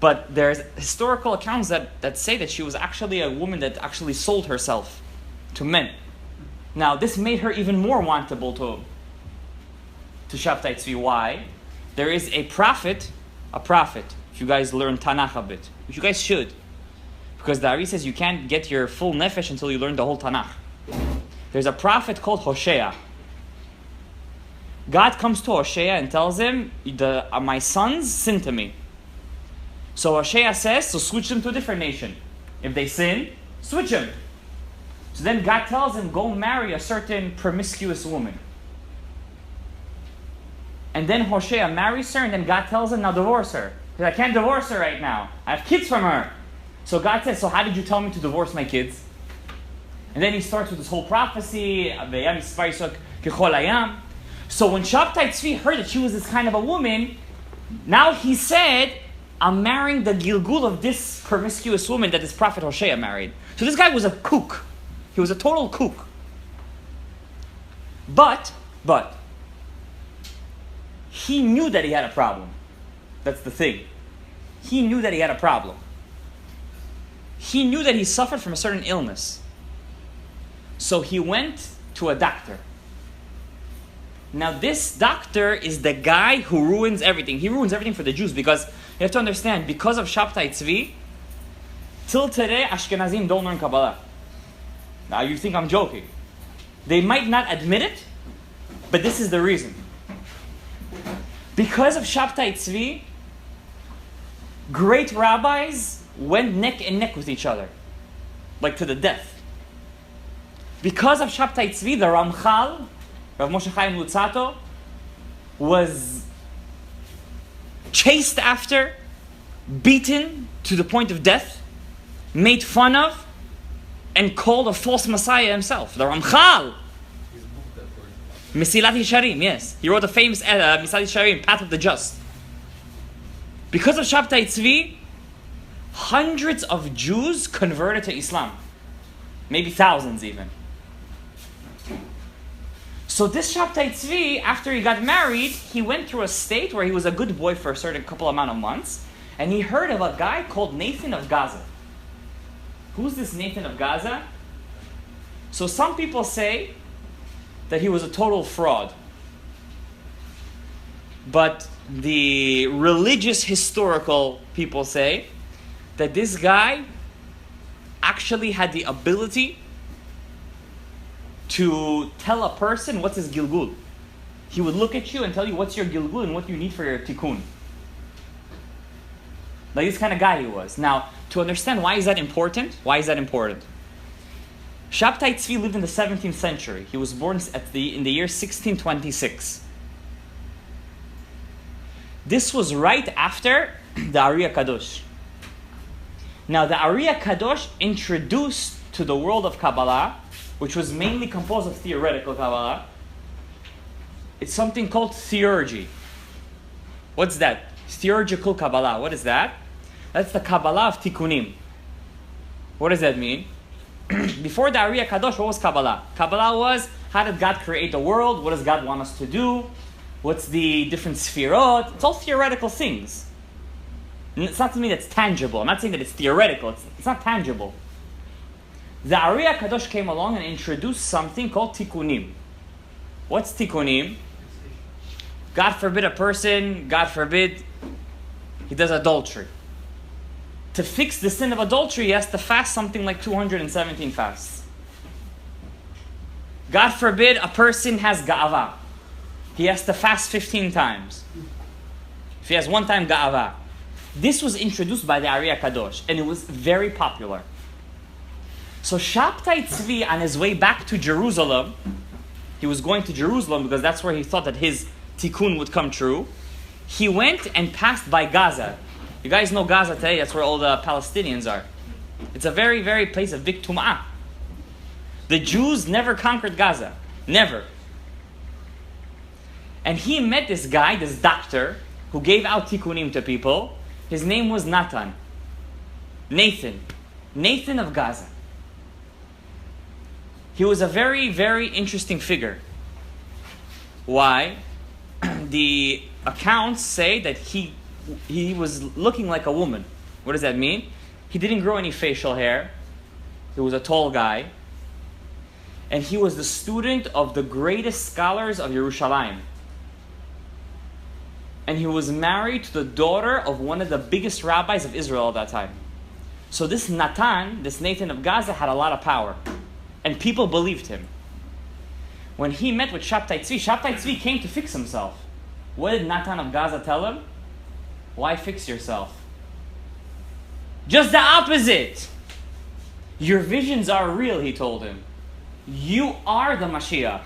But there's historical accounts that say that she was actually a woman that actually sold herself to men. Now this made her even more wantable to Shabtai Tzvi. Why? There is a prophet. If you guys learn Tanakh a bit, which you guys should. Because the Ari says you can't get your full nefesh until you learn the whole Tanakh. There's a prophet called Hosea. God comes to Hosea and tells him, my sons sin to me. So Hosea says, so switch them to a different nation. If they sin, switch them. So then God tells him, go marry a certain promiscuous woman. And then Hosea marries her, and then God tells him, now divorce her. He says, I can't divorce her right now. I have kids from her. So God says, so how did you tell me to divorce my kids? And then he starts with this whole prophecy. So when Shabtai Tzvi heard that she was this kind of a woman, now he said, I'm marrying the Gilgul of this promiscuous woman that this prophet Hosea married. So this guy was a kook. He was a total kook. But, he knew that he had a problem. That's the thing. He knew that he had a problem. He knew that he suffered from a certain illness. So he went to a doctor. Now this doctor is the guy who ruins everything. He ruins everything for the Jews because you have to understand, because of Shabtai Tzvi, till today Ashkenazim don't learn Kabbalah. Now you think I'm joking. They might not admit it, but this is the reason. Because of Shabtai Tzvi, great rabbis went neck and neck with each other, like to the death. Because of Shabtai Tzvi, the Ramchal, Rav Moshe Chaim Luzzatto, was chased after, beaten to the point of death, made fun of, and called a false Messiah himself. The Ramchal. Mesilat Yesharim, yes. He wrote a famous Mesilat Yesharim, Path of the Just. Because of Shabtai Tzvi, hundreds of Jews converted to Islam. Maybe thousands even. So this Shabtai Tzvi, after he got married, he went through a state where he was a good boy for a certain couple amount of months, and he heard of a guy called Nathan of Gaza. Who's this Nathan of Gaza? So some people say that he was a total fraud. But the religious historical people say that this guy actually had the ability to tell a person what's his gilgul. He would look at you and tell you what's your gilgul and what you need for your tikkun. Like this kind of guy he was. Now, to understand why is that important? Why is that important? Shabtai Tzvi lived in the 17th century. He was born in the year 1626. This was right after the Ariya Kadosh. Now, the Ariya Kadosh introduced to the world of Kabbalah, which was mainly composed of theoretical Kabbalah, it's something called theurgy. What's that? Theurgical Kabbalah. What is that? That's the Kabbalah of Tikkunim. What does that mean? Before the Ariya Kadosh, what was Kabbalah? Kabbalah was, how did God create the world? What does God want us to do? What's the different sefirot? It's all theoretical things. And it's not something that's tangible. I'm not saying that it's theoretical. It's not tangible. The Ariya Kadosh came along and introduced something called Tikkunim. What's Tikkunim? God forbid a person, God forbid, he does adultery. To fix the sin of adultery, he has to fast something like 217 fasts. God forbid a person has ga'ava. He has to fast 15 times. If he has one time ga'ava. This was introduced by the Ariya Kadosh, and it was very popular. So Shabtai Tzvi, on his way back to Jerusalem, he was going to Jerusalem because that's where he thought that his tikkun would come true. He went and passed by Gaza. You guys know Gaza today, that's where all the Palestinians are. It's a very, very place of big tum'ah. The Jews never conquered Gaza. Never. And he met this guy, this doctor, who gave out tikkunim to people. His name was Nathan. Nathan of Gaza. He was a very, very interesting figure. Why? The accounts say that he was looking like a woman. What does that mean? He didn't grow any facial hair. He was a tall guy. And he was the student of the greatest scholars of Yerushalayim. And he was married to the daughter of one of the biggest rabbis of Israel at that time. So this Nathan of Gaza, had a lot of power. And people believed him. When he met with Shabtai Tzvi came to fix himself. What did Nathan of Gaza tell him? Why fix yourself? Just the opposite. Your visions are real, he told him. You are the Mashiach.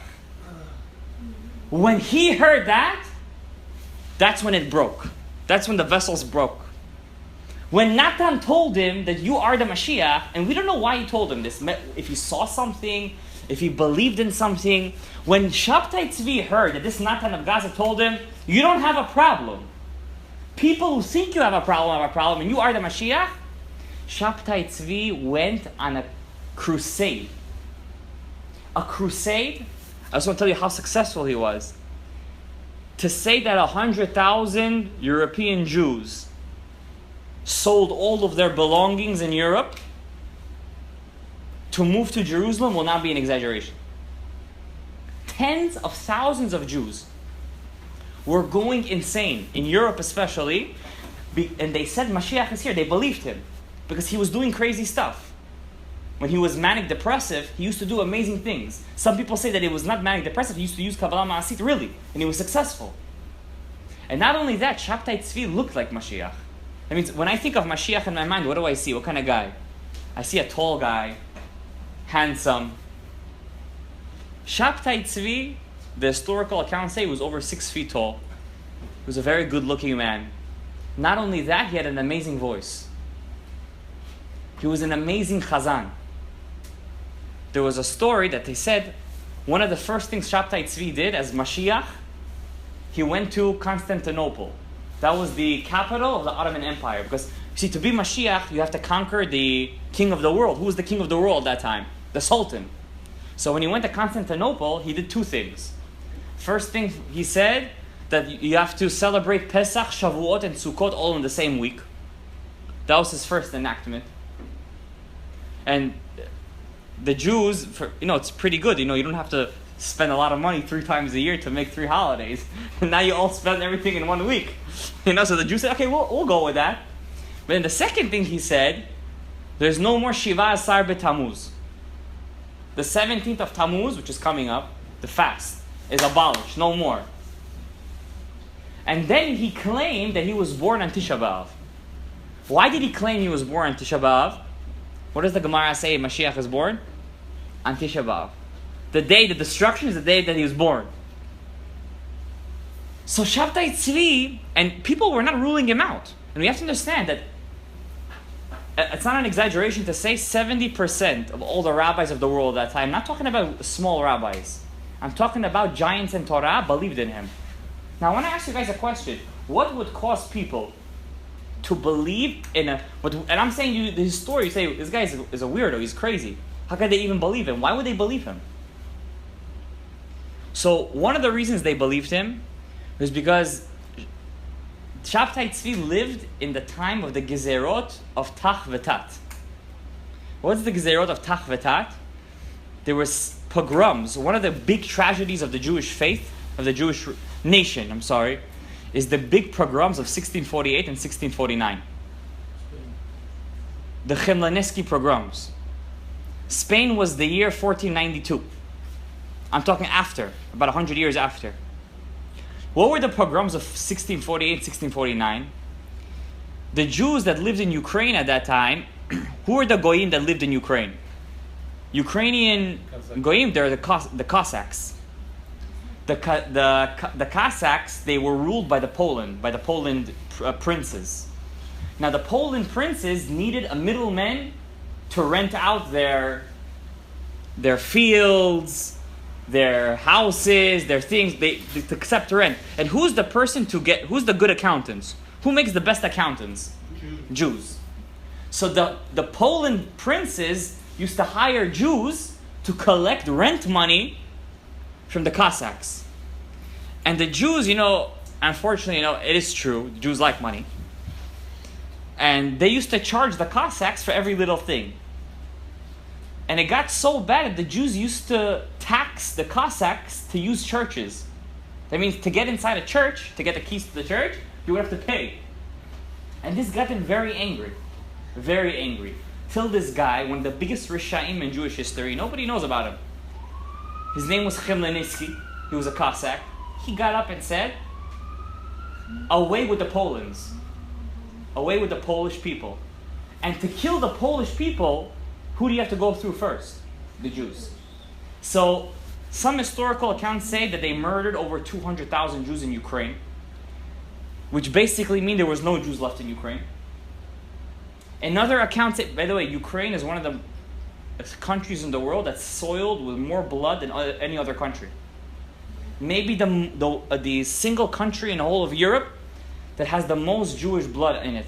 When he heard that, that's when it broke. That's when the vessels broke. When Nathan told him that you are the Mashiach, and we don't know why he told him this, if he saw something, if he believed in something. When Shabtai Tzvi heard that this Nathan of Gaza told him, you don't have a problem. People who think you have a problem, and you are the Mashiach. Shabtai Tzvi went on a crusade. A crusade, I just want to tell you how successful he was. To say that 100,000 European Jews sold all of their belongings in Europe to move to Jerusalem will not be an exaggeration. Tens of thousands of Jews were going insane, in Europe especially, and they said Mashiach is here. They believed him because he was doing crazy stuff. When he was manic depressive, he used to do amazing things. Some people say that it was not manic depressive, he used to use Kabbalah Ma'asit, really, and he was successful. And not only that, Shabtai Tzvi looked like Mashiach. I mean, when I think of Mashiach in my mind, what do I see? What kind of guy? I see a tall guy, handsome. Shabtai Tzvi, the historical accounts say, was over 6 feet tall. He was a very good-looking man. Not only that, he had an amazing voice. He was an amazing chazan. There was a story that they said one of the first things Shabtai Tzvi did as Mashiach, he went to Constantinople. That was the capital of the Ottoman Empire. Because, you see, to be Mashiach, you have to conquer the king of the world. Who was the king of the world at that time? The Sultan. So when he went to Constantinople, he did 2 things. First thing, he said that you have to celebrate Pesach, Shavuot, and Sukkot all in the same week. That was his first enactment. And the Jews, it's pretty good. You don't have to spend a lot of money 3 times a year to make 3 holidays. And now you all spend everything in 1 week. So the Jews said, okay, we'll go with that. But then the second thing he said, there's no more Shiva Asar B'Tammuz. The 17th of Tammuz, which is coming up, the fast, is abolished, no more. And then he claimed that he was born on Tisha B'Av. Why did he claim he was born on Tisha B'Av? What does the Gemara say Mashiach is born? On Tisha B'Av. The destruction is the day that he was born. So Shabtai Tzvi, and people were not ruling him out. And we have to understand that it's not an exaggeration to say 70% of all the rabbis of the world at that time, I'm not talking about small rabbis, I'm talking about giants in Torah, believed in him. Now I want to ask you guys a question. What would cause people to believe in and I'm saying you this story, you say, this guy is a weirdo, he's crazy. How could they even believe him? Why would they believe him? So one of the reasons they believed him was because Shabtai Tzvi lived in the time of the Gezerot of Tach V'Tat. What's the Gezerot of Tach V'Tat? There was pogroms. One of the big tragedies of the Jewish faith, of the Jewish nation, is the big pogroms of 1648 and 1649. The Chemlaneski pogroms. Spain was the year 1492. I'm talking after, about 100 years after. What were the pogroms of 1648, 1649? The Jews that lived in Ukraine at that time, who were the Goyim that lived in Ukraine? Ukrainian Goyim, they're the Cossacks. The Cossacks, they were ruled by the Poland princes. Now the Poland princes needed a middleman to rent out their fields, their houses, their things, they to accept rent. And who's the good accountants? Who makes the best accountants? Jews. So the Poland princes used to hire Jews to collect rent money from the Cossacks. And the Jews, unfortunately, it is true, Jews like money. And they used to charge the Cossacks for every little thing. And it got so bad that the Jews used to tax the Cossacks to use churches. That means to get inside a church, to get the keys to the church, you would have to pay. And this got them very angry. Very angry. Till this guy, one of the biggest Rishaim in Jewish history, nobody knows about him. His name was Chemlaneski. He was a Cossack. He got up and said, away with the Polans. Away with the Polish people. And to kill the Polish people, who do you have to go through first? The Jews. So, some historical accounts say that they murdered over 200,000 Jews in Ukraine, which basically means there was no Jews left in Ukraine. Another account say, by the way, Ukraine is one of the countries in the world that's soiled with more blood than any other country. Maybe the single country in the whole of Europe that has the most Jewish blood in it.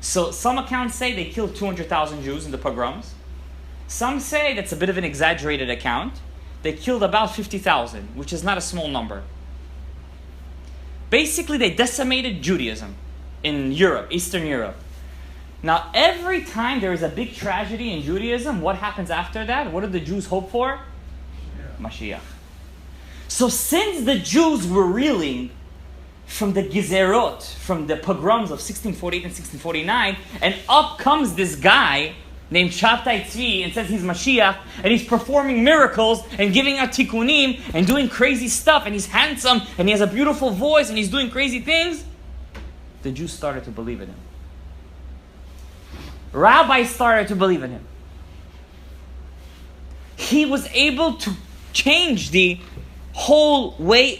So some accounts say they killed 200,000 Jews in the pogroms. Some say that's a bit of an exaggerated account. They killed about 50,000, which is not a small number. Basically, they decimated Judaism in Europe, Eastern Europe. Now, every time there is a big tragedy in Judaism, what happens after that? What do the Jews hope for? Mashiach. So since the Jews were reeling from the Gezerot, from the pogroms of 1648 and 1649, and up comes this guy named Shabtai Tzvi and says he's Mashiach, and he's performing miracles and giving out tikkunim and doing crazy stuff, and he's handsome and he has a beautiful voice and he's doing crazy things, the Jews started to believe in him. Rabbis started to believe in him. He was able to change the whole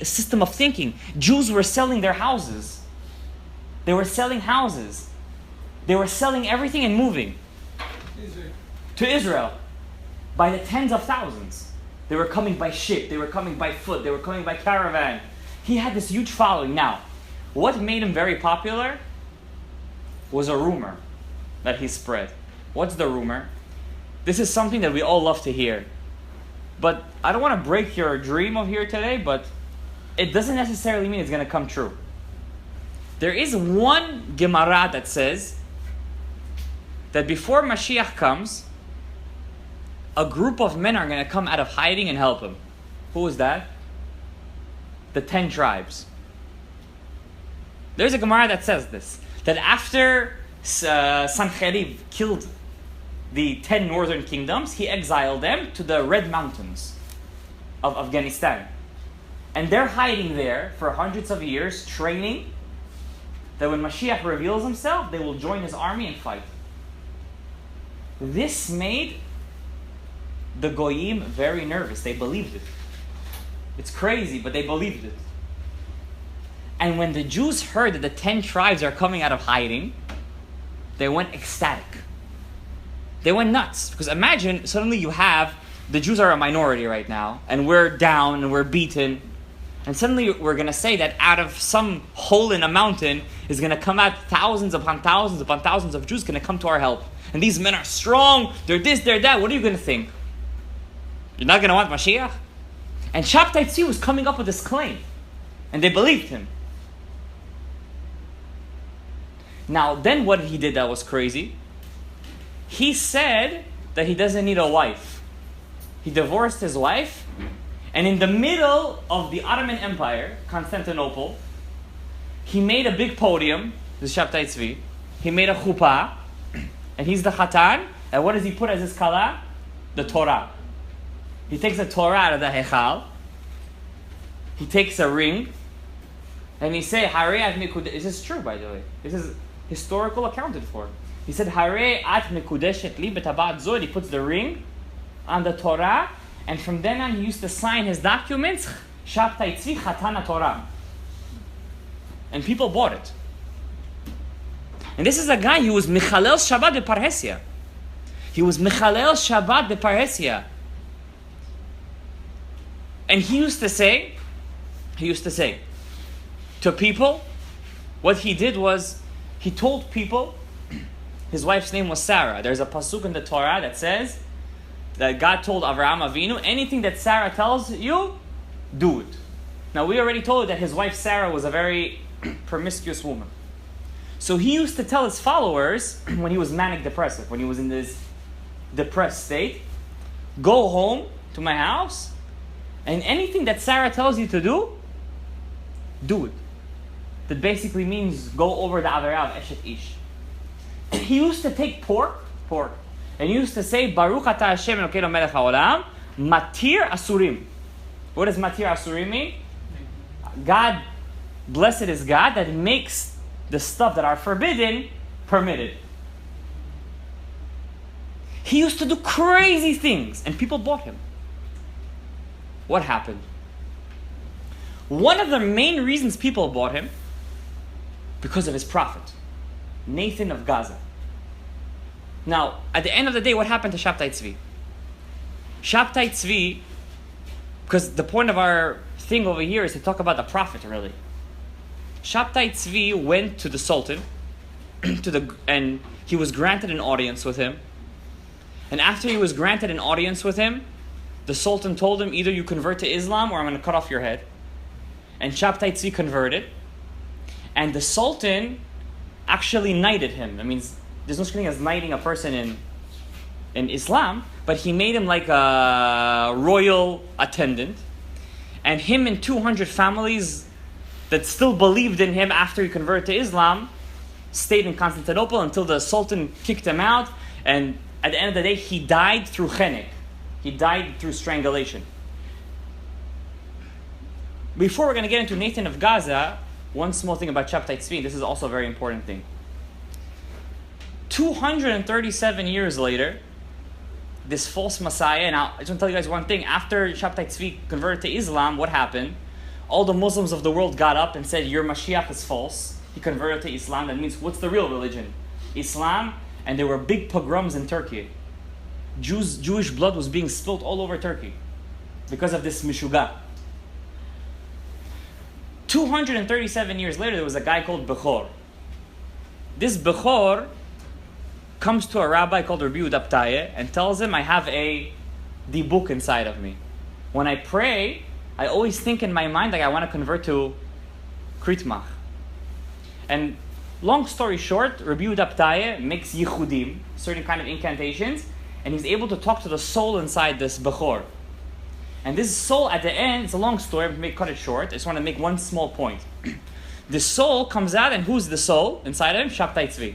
system of thinking. Jews were selling their houses. They were selling houses. They were selling everything and moving to Israel by the tens of thousands. They were coming by ship. They were coming by foot. They were coming by caravan. He had this huge following. Now, what made him very popular was a rumor that he spread. What's the rumor? This is something that we all love to hear. But I don't want to break your dream of here today, but it doesn't necessarily mean it's going to come true. There is one Gemara that says that before Mashiach comes, a group of men are going to come out of hiding and help him. Who is that? The 10 tribes. There's a Gemara that says this, that after Sancherib killed the 10 northern kingdoms, he exiled them to the Red Mountains of Afghanistan. And they're hiding there for hundreds of years, training, that when Mashiach reveals himself, they will join his army and fight. This made the Goyim very nervous. They believed it. It's crazy, but they believed it. And when the Jews heard that the 10 tribes are coming out of hiding, they went ecstatic. They went nuts. Because imagine, suddenly you have, the Jews are a minority right now, and we're down and we're beaten. And suddenly we're going to say that out of some hole in a mountain is going to come out thousands upon thousands of Jews going to come to our help. And these men are strong, they're this, they're that. What are you going to think? You're not going to want Mashiach? And Shabtai Tzvi was coming up with this claim. And they believed him. Now, then what he did that was crazy? He said that he doesn't need a wife. He divorced his wife. And in the middle of the Ottoman Empire, Constantinople, he made a big podium, the Shabtai Tzvi. He made a chuppah. And he's the Chatan. And what does he put as his kala? The Torah. He takes the Torah out of the Hechal. He takes a ring. And he say, Harei at Mikudesh. This is true, by the way. This is historical accounted for. He said, Harei at Mikudeshet li betabat zod. He puts the ring on the Torah. And from then on, he used to sign his documents, Shabtai Tzvi Chatan Torah. And people bought it. And this is a guy who was Michalel Shabbat beParhesia. He was Michalel Shabbat beParhesia. And he used to say to people, what he did was, he told people, his wife's name was Sarah. There's a pasuk in the Torah that says that God told Avraham Avinu, anything that Sarah tells you, do it. Now we already told you that his wife Sarah was a very promiscuous woman. So he used to tell his followers, when he was manic depressive, when he was in this depressed state, go home to my house, and anything that Sarah tells you to do, do it. That basically means go over the Averah of Eshet Ish. He used to take pork, and he used to say, Baruch Ata Hashem Elokeinu Melech HaOlam, Matir Asurim. What does Matir Asurim mean? God, blessed is God that makes the stuff that are forbidden, permitted. He used to do crazy things, and people bought him. What happened? One of the main reasons people bought him, because of his prophet, Nathan of Gaza. Now, at the end of the day, what happened to Shabtai Tzvi? Shabtai Tzvi, because the point of our thing over here is to talk about the prophet, really. Shabtai Tzvi went to the Sultan, and he was granted an audience with him. And after he was granted an audience with him, the Sultan told him, either you convert to Islam or I'm going to cut off your head. And Shabtai Tzvi converted. And the Sultan actually knighted him. That means there's no such thing as knighting a person in Islam, but he made him like a royal attendant. And him and 200 families that still believed in him after he converted to Islam stayed in Constantinople until the Sultan kicked him out. And at the end of the day, he died through chenek. He died through strangulation. Before we're going to get into Nathan of Gaza, one small thing about Shabtai Tzvi. This is also a very important thing. 237 years later, this false Messiah, now I just want to tell you guys one thing. After Shabtai Tzvi converted to Islam, what happened? All the Muslims of the world got up and said, your Mashiach is false. He converted to Islam. That means, what's the real religion? Islam. And there were big pogroms in Turkey. Jewish blood was being spilled all over Turkey because of this Mishuga. 237 years later, there was a guy called Bechor. This Bechor comes to a rabbi called Rabbi Yehuda Ptaya and tells him, I have the book inside of me. When I pray, I always think in my mind like I want to convert to Kritmach. And long story short, Rabbi Yehuda Ptaya makes yichudim, certain kind of incantations, and he's able to talk to the soul inside this Bechor. And this soul at the end, it's a long story, I'm going to cut it short. I just want to make one small point. The soul comes out, and who's the soul inside of him? Shabtai Tzvi.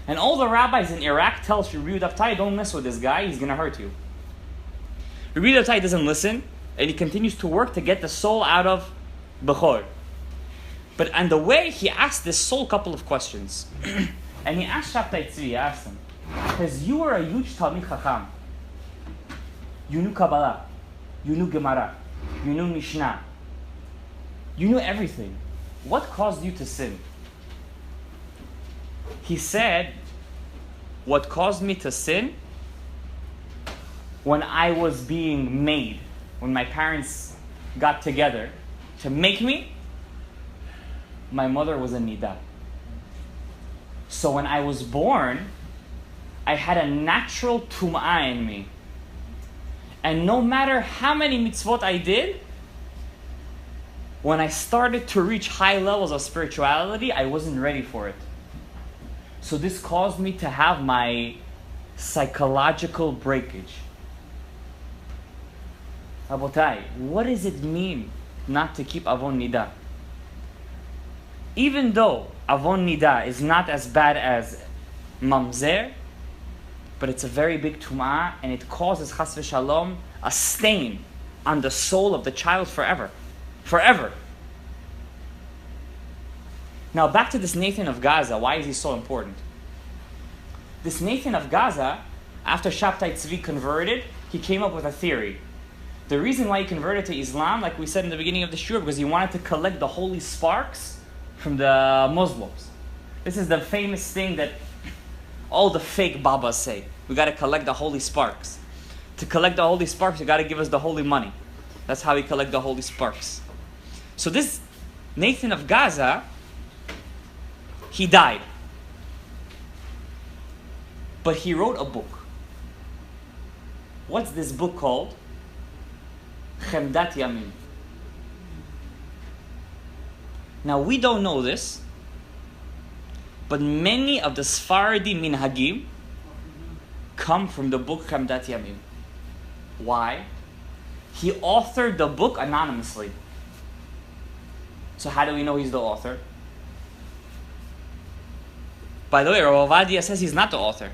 And all the rabbis in Iraq tell Rabbi Daftai, don't mess with this guy, he's going to hurt you. Rabbi Daftai doesn't listen, and he continues to work to get the soul out of Bechor. But on the way, he asked this soul a couple of questions. And he asked Shabtai Tzvi, he asked him, because you were a huge Talmid Chacham. You knew Kabbalah. You knew Gemara. You knew Mishnah. You knew everything. What caused you to sin? He said, what caused me to sin? When I was being made, when my parents got together to make me, my mother was a Nida. So when I was born, I had a natural tum'ah in me. And no matter how many mitzvot I did, when I started to reach high levels of spirituality, I wasn't ready for it. So this caused me to have my psychological breakage. Rabotai, what does it mean not to keep Avon Nida? Even though Avon Nida is not as bad as Mamzer, but it's a very big tum'ah, and it causes chas v'shalom a stain on the soul of the child forever. Forever. Now back to this Nathan of Gaza. Why is he so important? This Nathan of Gaza, after Shabtai Tzvi converted, he came up with a theory. The reason why he converted to Islam, like we said in the beginning of the shur, because he wanted to collect the holy sparks from the Muslims. This is the famous thing that all the fake Babas say. We got to collect the holy sparks. To collect the holy sparks, you got to give us the holy money. That's how we collect the holy sparks. So this Nathan of Gaza, he died. But he wrote a book. What's this book called? Chemdat Yamim. Now we don't know this, but many of the Sephardi minhagim come from the book Chemdat Yamim. Why? He authored the book anonymously. So how do we know he's the author? By the way, Rav Ovadia says he's not the author.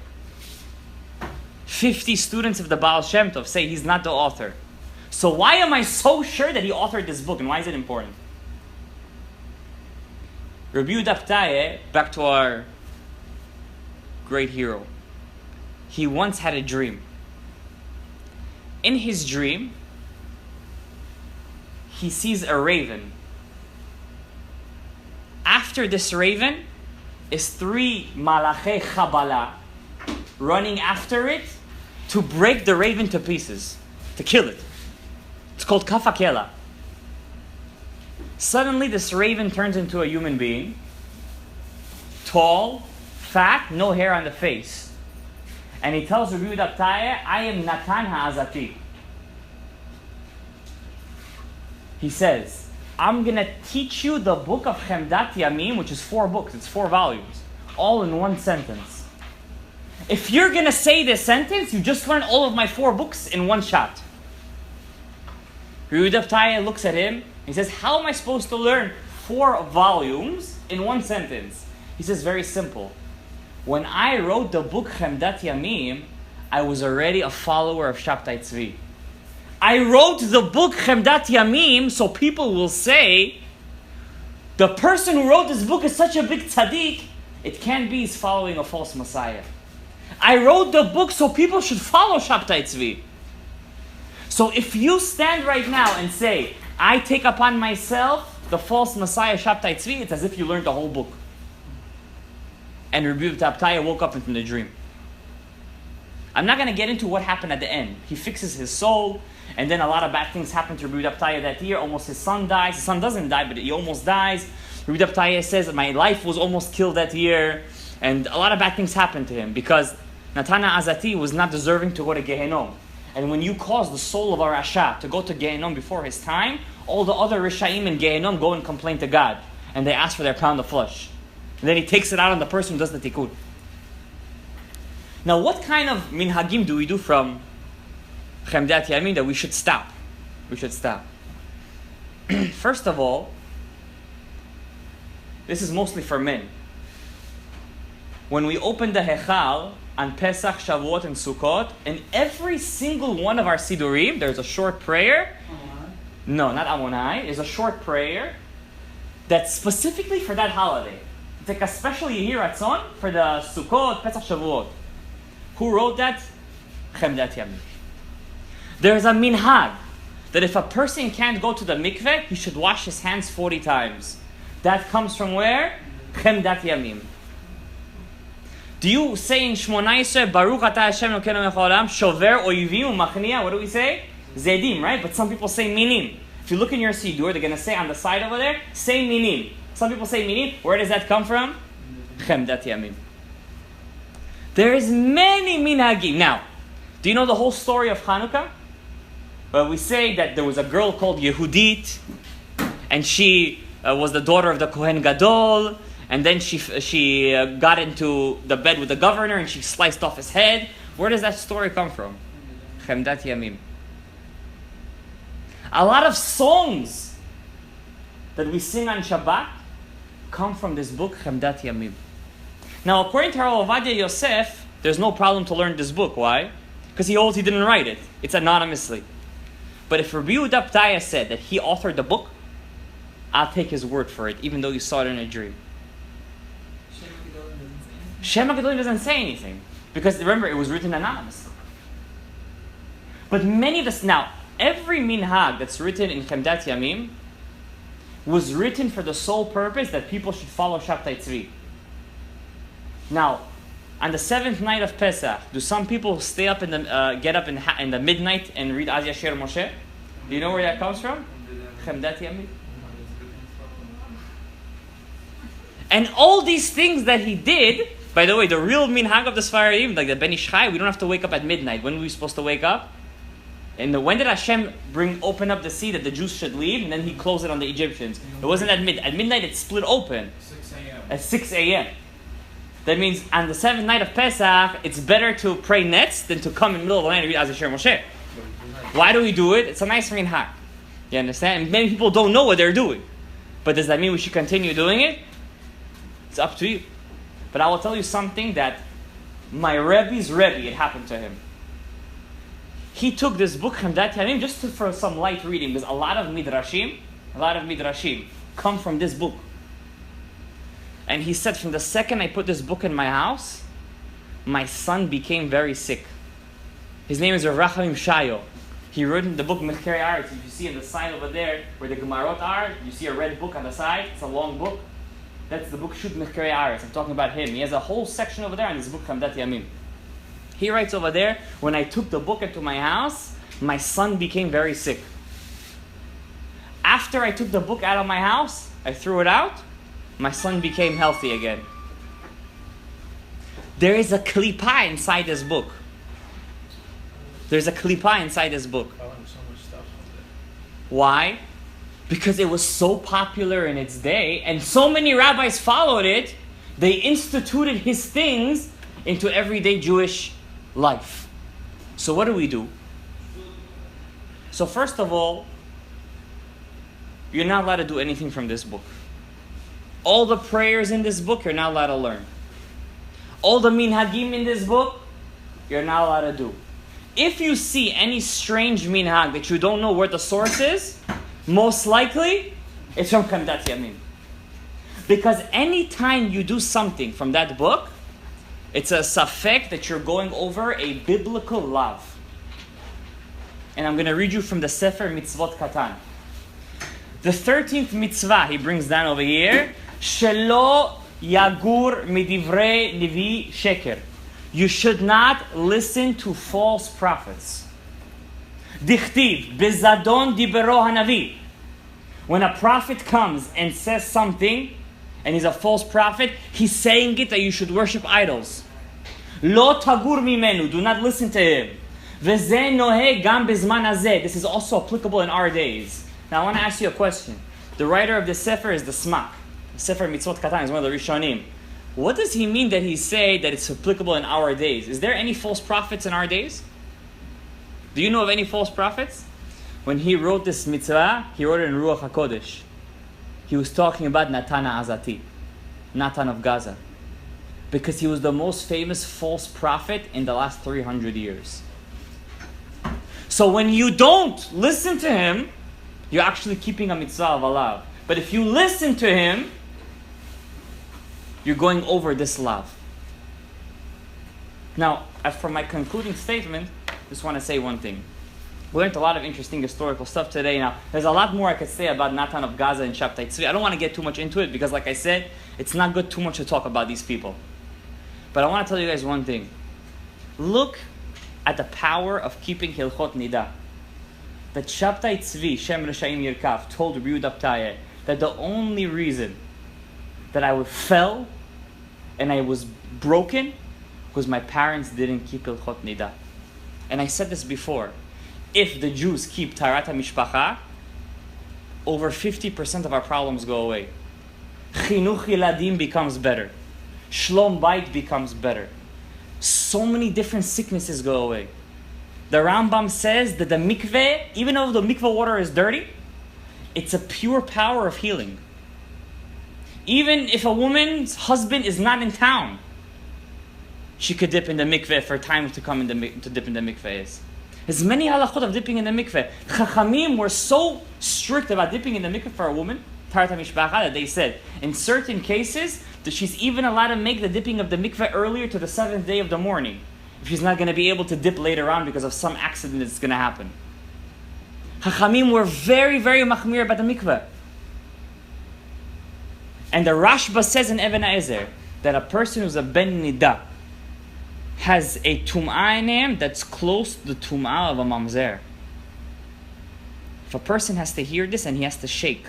50 students of the Baal Shem Tov say he's not the author. So why am I so sure that he authored this book, and why is it important? Rabbi Daftai, back to our great hero. He once had a dream. In his dream, he sees a raven. After this raven is 3 malachei Chabala running after it to break the raven to pieces, to kill it. It's called Kafakela. Suddenly this raven turns into a human being, tall, fat, no hair on the face. And he tells Rabbi Daftai, I am Natan Ha'azati. He says, I'm going to teach you the book of Chemdat Yamim, which is 4 books, it's 4 volumes, all in one sentence. If you're going to say this sentence, you just learn all of my 4 books in one shot. Rabbi Daftai looks at him, he says, how am I supposed to learn 4 volumes in one sentence? He says, very simple. When I wrote the book Chemdat Yamim, I was already a follower of Shabtai Tzvi. I wrote the book Chemdat Yamim so people will say, the person who wrote this book is such a big tzaddik, it can't be he's following a false Messiah. I wrote the book so people should follow Shabtai Tzvi. So if you stand right now and say, I take upon myself the false Messiah Shabtai Tzvi, it's as if you learned the whole book. And Rabbi Daftai woke up from the dream. I'm not going to get into what happened at the end. He fixes his soul, and then a lot of bad things happen to Rabbi Daftai that year. Almost his son dies. His son doesn't die, but he almost dies. Rabbi Daftai says, my life was almost killed that year. And a lot of bad things happened to him because Natana Azati was not deserving to go to Gehenom. And when you cause the soul of a Rasha to go to Gehenom before his time, all the other Rishaim in Gehenom go and complain to God. And they ask for their pound of flesh. And then he takes it out on the person who does the tikkun. Now, what kind of minhagim do we do from Chemdat Yamim that we should stop? We should stop. First of all, this is mostly for men. When we open the Hechal on Pesach, Shavuot, and Sukkot, in every single one of our Sidurim, there's a short prayer. No, not Amonai. There's a short prayer that's specifically for that holiday. It's like a special Yehi Ratzon for the Sukkot, Pesach, Shavuot. Who wrote that? Chemdat Yamim. There's a minhag that if a person can't go to the mikveh, he should wash his hands 40 times. That comes from where? Chemdat Yamim. Do you say in Shmona Yisrael, Baruch Atah Hashem Elokeinu Melech Haolam, Shover Oyivim Umachnia? What do we say? Zedim, right? But some people say minim. If you look in your Sidur, they're going to say on the side over there, say minim. Some people say minim. Where does that come from? Chemdat Yamim. There is many minhagim. Now, do you know the whole story of Hanukkah? Well, we say that there was a girl called Yehudit, and she was the daughter of the Kohen Gadol, and then she got into the bed with the governor, and she sliced off his head. Where does that story come from? Chemdat Yamim. A lot of songs that we sing on Shabbat come from this book, Chemdat Yamim. Now, according to Rav Ovadia Yosef, there's no problem to learn this book. Why? Because he holds he didn't write it. It's anonymously. But if Rabbi Yehuda Ptaya said that he authored the book, I'll take his word for it, even though you saw it in a dream. Shem HaGedolim doesn't say anything. Because remember, it was written anonymously. But many of us, now, every minhag that's written in Chemdat Yamim was written for the sole purpose that people should follow Shabtai Tzvi. Now, on the 7th night of Pesach, do some people stay up get up in the midnight and read Az Yasher Moshe? Do you know where that comes from? Chemdat Yamim. And all these things that he did, by the way, the real minhag of the Sfaradim, like the Ben Ish Chai, we don't have to wake up at midnight. When were we supposed to wake up? And when did Hashem open up the sea that the Jews should leave, and then He closed it on the Egyptians? It wasn't at midnight. At midnight, it split open. 6 a.m. At 6 a.m. That means on the 7th night of Pesach, it's better to pray nets than to come in the middle of the night and read Az Yasher Moshe. Why do we do it? It's a nice minhag. You understand? And many people don't know what they're doing. But does that mean we should continue doing it? It's up to you. But I will tell you something that my Rebbe's Rebbe, it happened to him. He took this book, Chemdat Yamim, just for some light reading, because a lot of midrashim come from this book. And he said, from the second I put this book in my house, my son became very sick. His name is Rav Rachamim Shayo. He wrote in the book Mechkeri Aretz. If you see on the side over there, where the Gemarot are, you see a red book on the side. It's a long book. That's the book Shut Mechkeri Aretz. I'm talking about him. He has a whole section over there on this book, Chemdat Yamim. He writes over there, when I took the book into my house, my son became very sick. After I took the book out of my house, I threw it out, my son became healthy again. There is a klipa inside this book. There's a klipa inside this book. Why? Because it was so popular in its day, and so many rabbis followed it, they instituted his things into everyday Jewish life. So what do? So first of all, you're not allowed to do anything from this book. All the prayers in this book, you're not allowed to learn. All the minhagim in this book, you're not allowed to do. If you see any strange minhag that you don't know where the source is, most likely, it's from Chemdat Yamim. Because any time you do something from that book, it's a safek that you're going over a biblical love. And I'm going to read you from the Sefer Mitzvot Katan. The 13th mitzvah he brings down over here, Shelo yagur midivrei nevi sheker. You should not listen to false prophets. Dichtiv, bezadon dibero hanavi. When a prophet comes and says something, and he's a false prophet, he's saying it that you should worship idols. Lo tagur mimenu, do not listen to him. Veze nohe gam bezman hazeh. This is also applicable in our days. Now I want to ask you a question. The writer of the Sefer is the Smak. The Sefer Mitzvot Katan is one of the Rishonim. What does he mean that he say that it's applicable in our days? Is there any false prophets in our days? Do you know of any false prophets? When he wrote this mitzvah, he wrote it in Ruach HaKodesh. He was talking about Natan Azati, Natan of Gaza, because he was the most famous false prophet in the last 300 years. So when you don't listen to him, you're actually keeping a mitzvah of Allah. But if you listen to him, you're going over this love. Now, as for my concluding statement, just want to say one thing. We learned a lot of interesting historical stuff today. Now, there's a lot more I could say about Natan of Gaza and Shabtai Tzvi. I don't want to get too much into it because, like I said, it's not good too much to talk about these people. But I want to tell you guys one thing. Look at the power of keeping Hilchot Nida. That Shabtai Tzvi, Shem Reshaim Yirkav, told Rabbi Yehuda Ptaya that the only reason that I fell and I was broken was my parents didn't keep Hilchot Nida. And I said this before. If the Jews keep Taharat HaMishpacha, over 50% of our problems go away. Chinuch Yiladim becomes better. Shlom Bait becomes better. So many different sicknesses go away. The Rambam says that the mikveh, even though the mikveh water is dirty, it's a pure power of healing. Even if a woman's husband is not in town, she could dip in the mikveh for time to come to dip in the mikveh. There's many halachot of dipping in the mikveh. Chachamim were so strict about dipping in the mikveh for a woman, Taharat HaMishpacha, that they said, in certain cases, that she's even allowed to make the dipping of the mikveh earlier to the 7th day of the morning, if she's not going to be able to dip later on because of some accident that's going to happen. Chachamim were very, very machmir about the mikveh. And the Rashba says in Even HaEzer that a person who's a ben nida has a tum'ah in him that's close to the tum'ah of a mamzer. If a person has to hear this and he has to shake,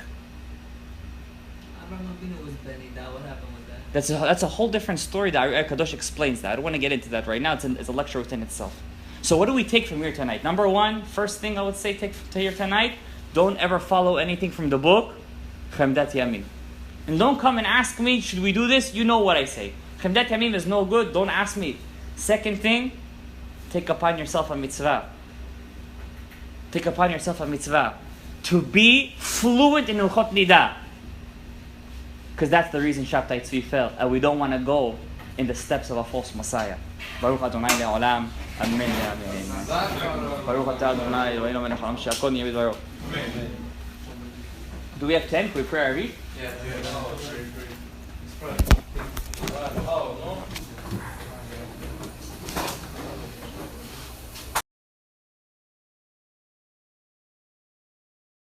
I don't know if it was Benny. What happened with that? that's a whole different story that Ar Kadosh explains that. I don't want to get into that right now. It's a lecture within itself. So what do we take from here tonight? Number one, first thing I would say take to here tonight, don't ever follow anything from the book, Chemdat Yamin. And don't come and ask me, should we do this? You know what I say. Chemdat Yamin is no good, don't ask me. Second thing, take upon yourself a mitzvah. Take upon yourself a mitzvah. To be fluent in Hilchot Nida. Because that's the reason Shabtai Tzvi fell. And we don't want to go in the steps of a false Messiah. Baruch Adonai le'olam. Amen. Amen. Baruch atah Adonai Eloheinu melech haolam she'akol nהיה b'dvaro. Do we have 10? Can we pray our read? Yeah.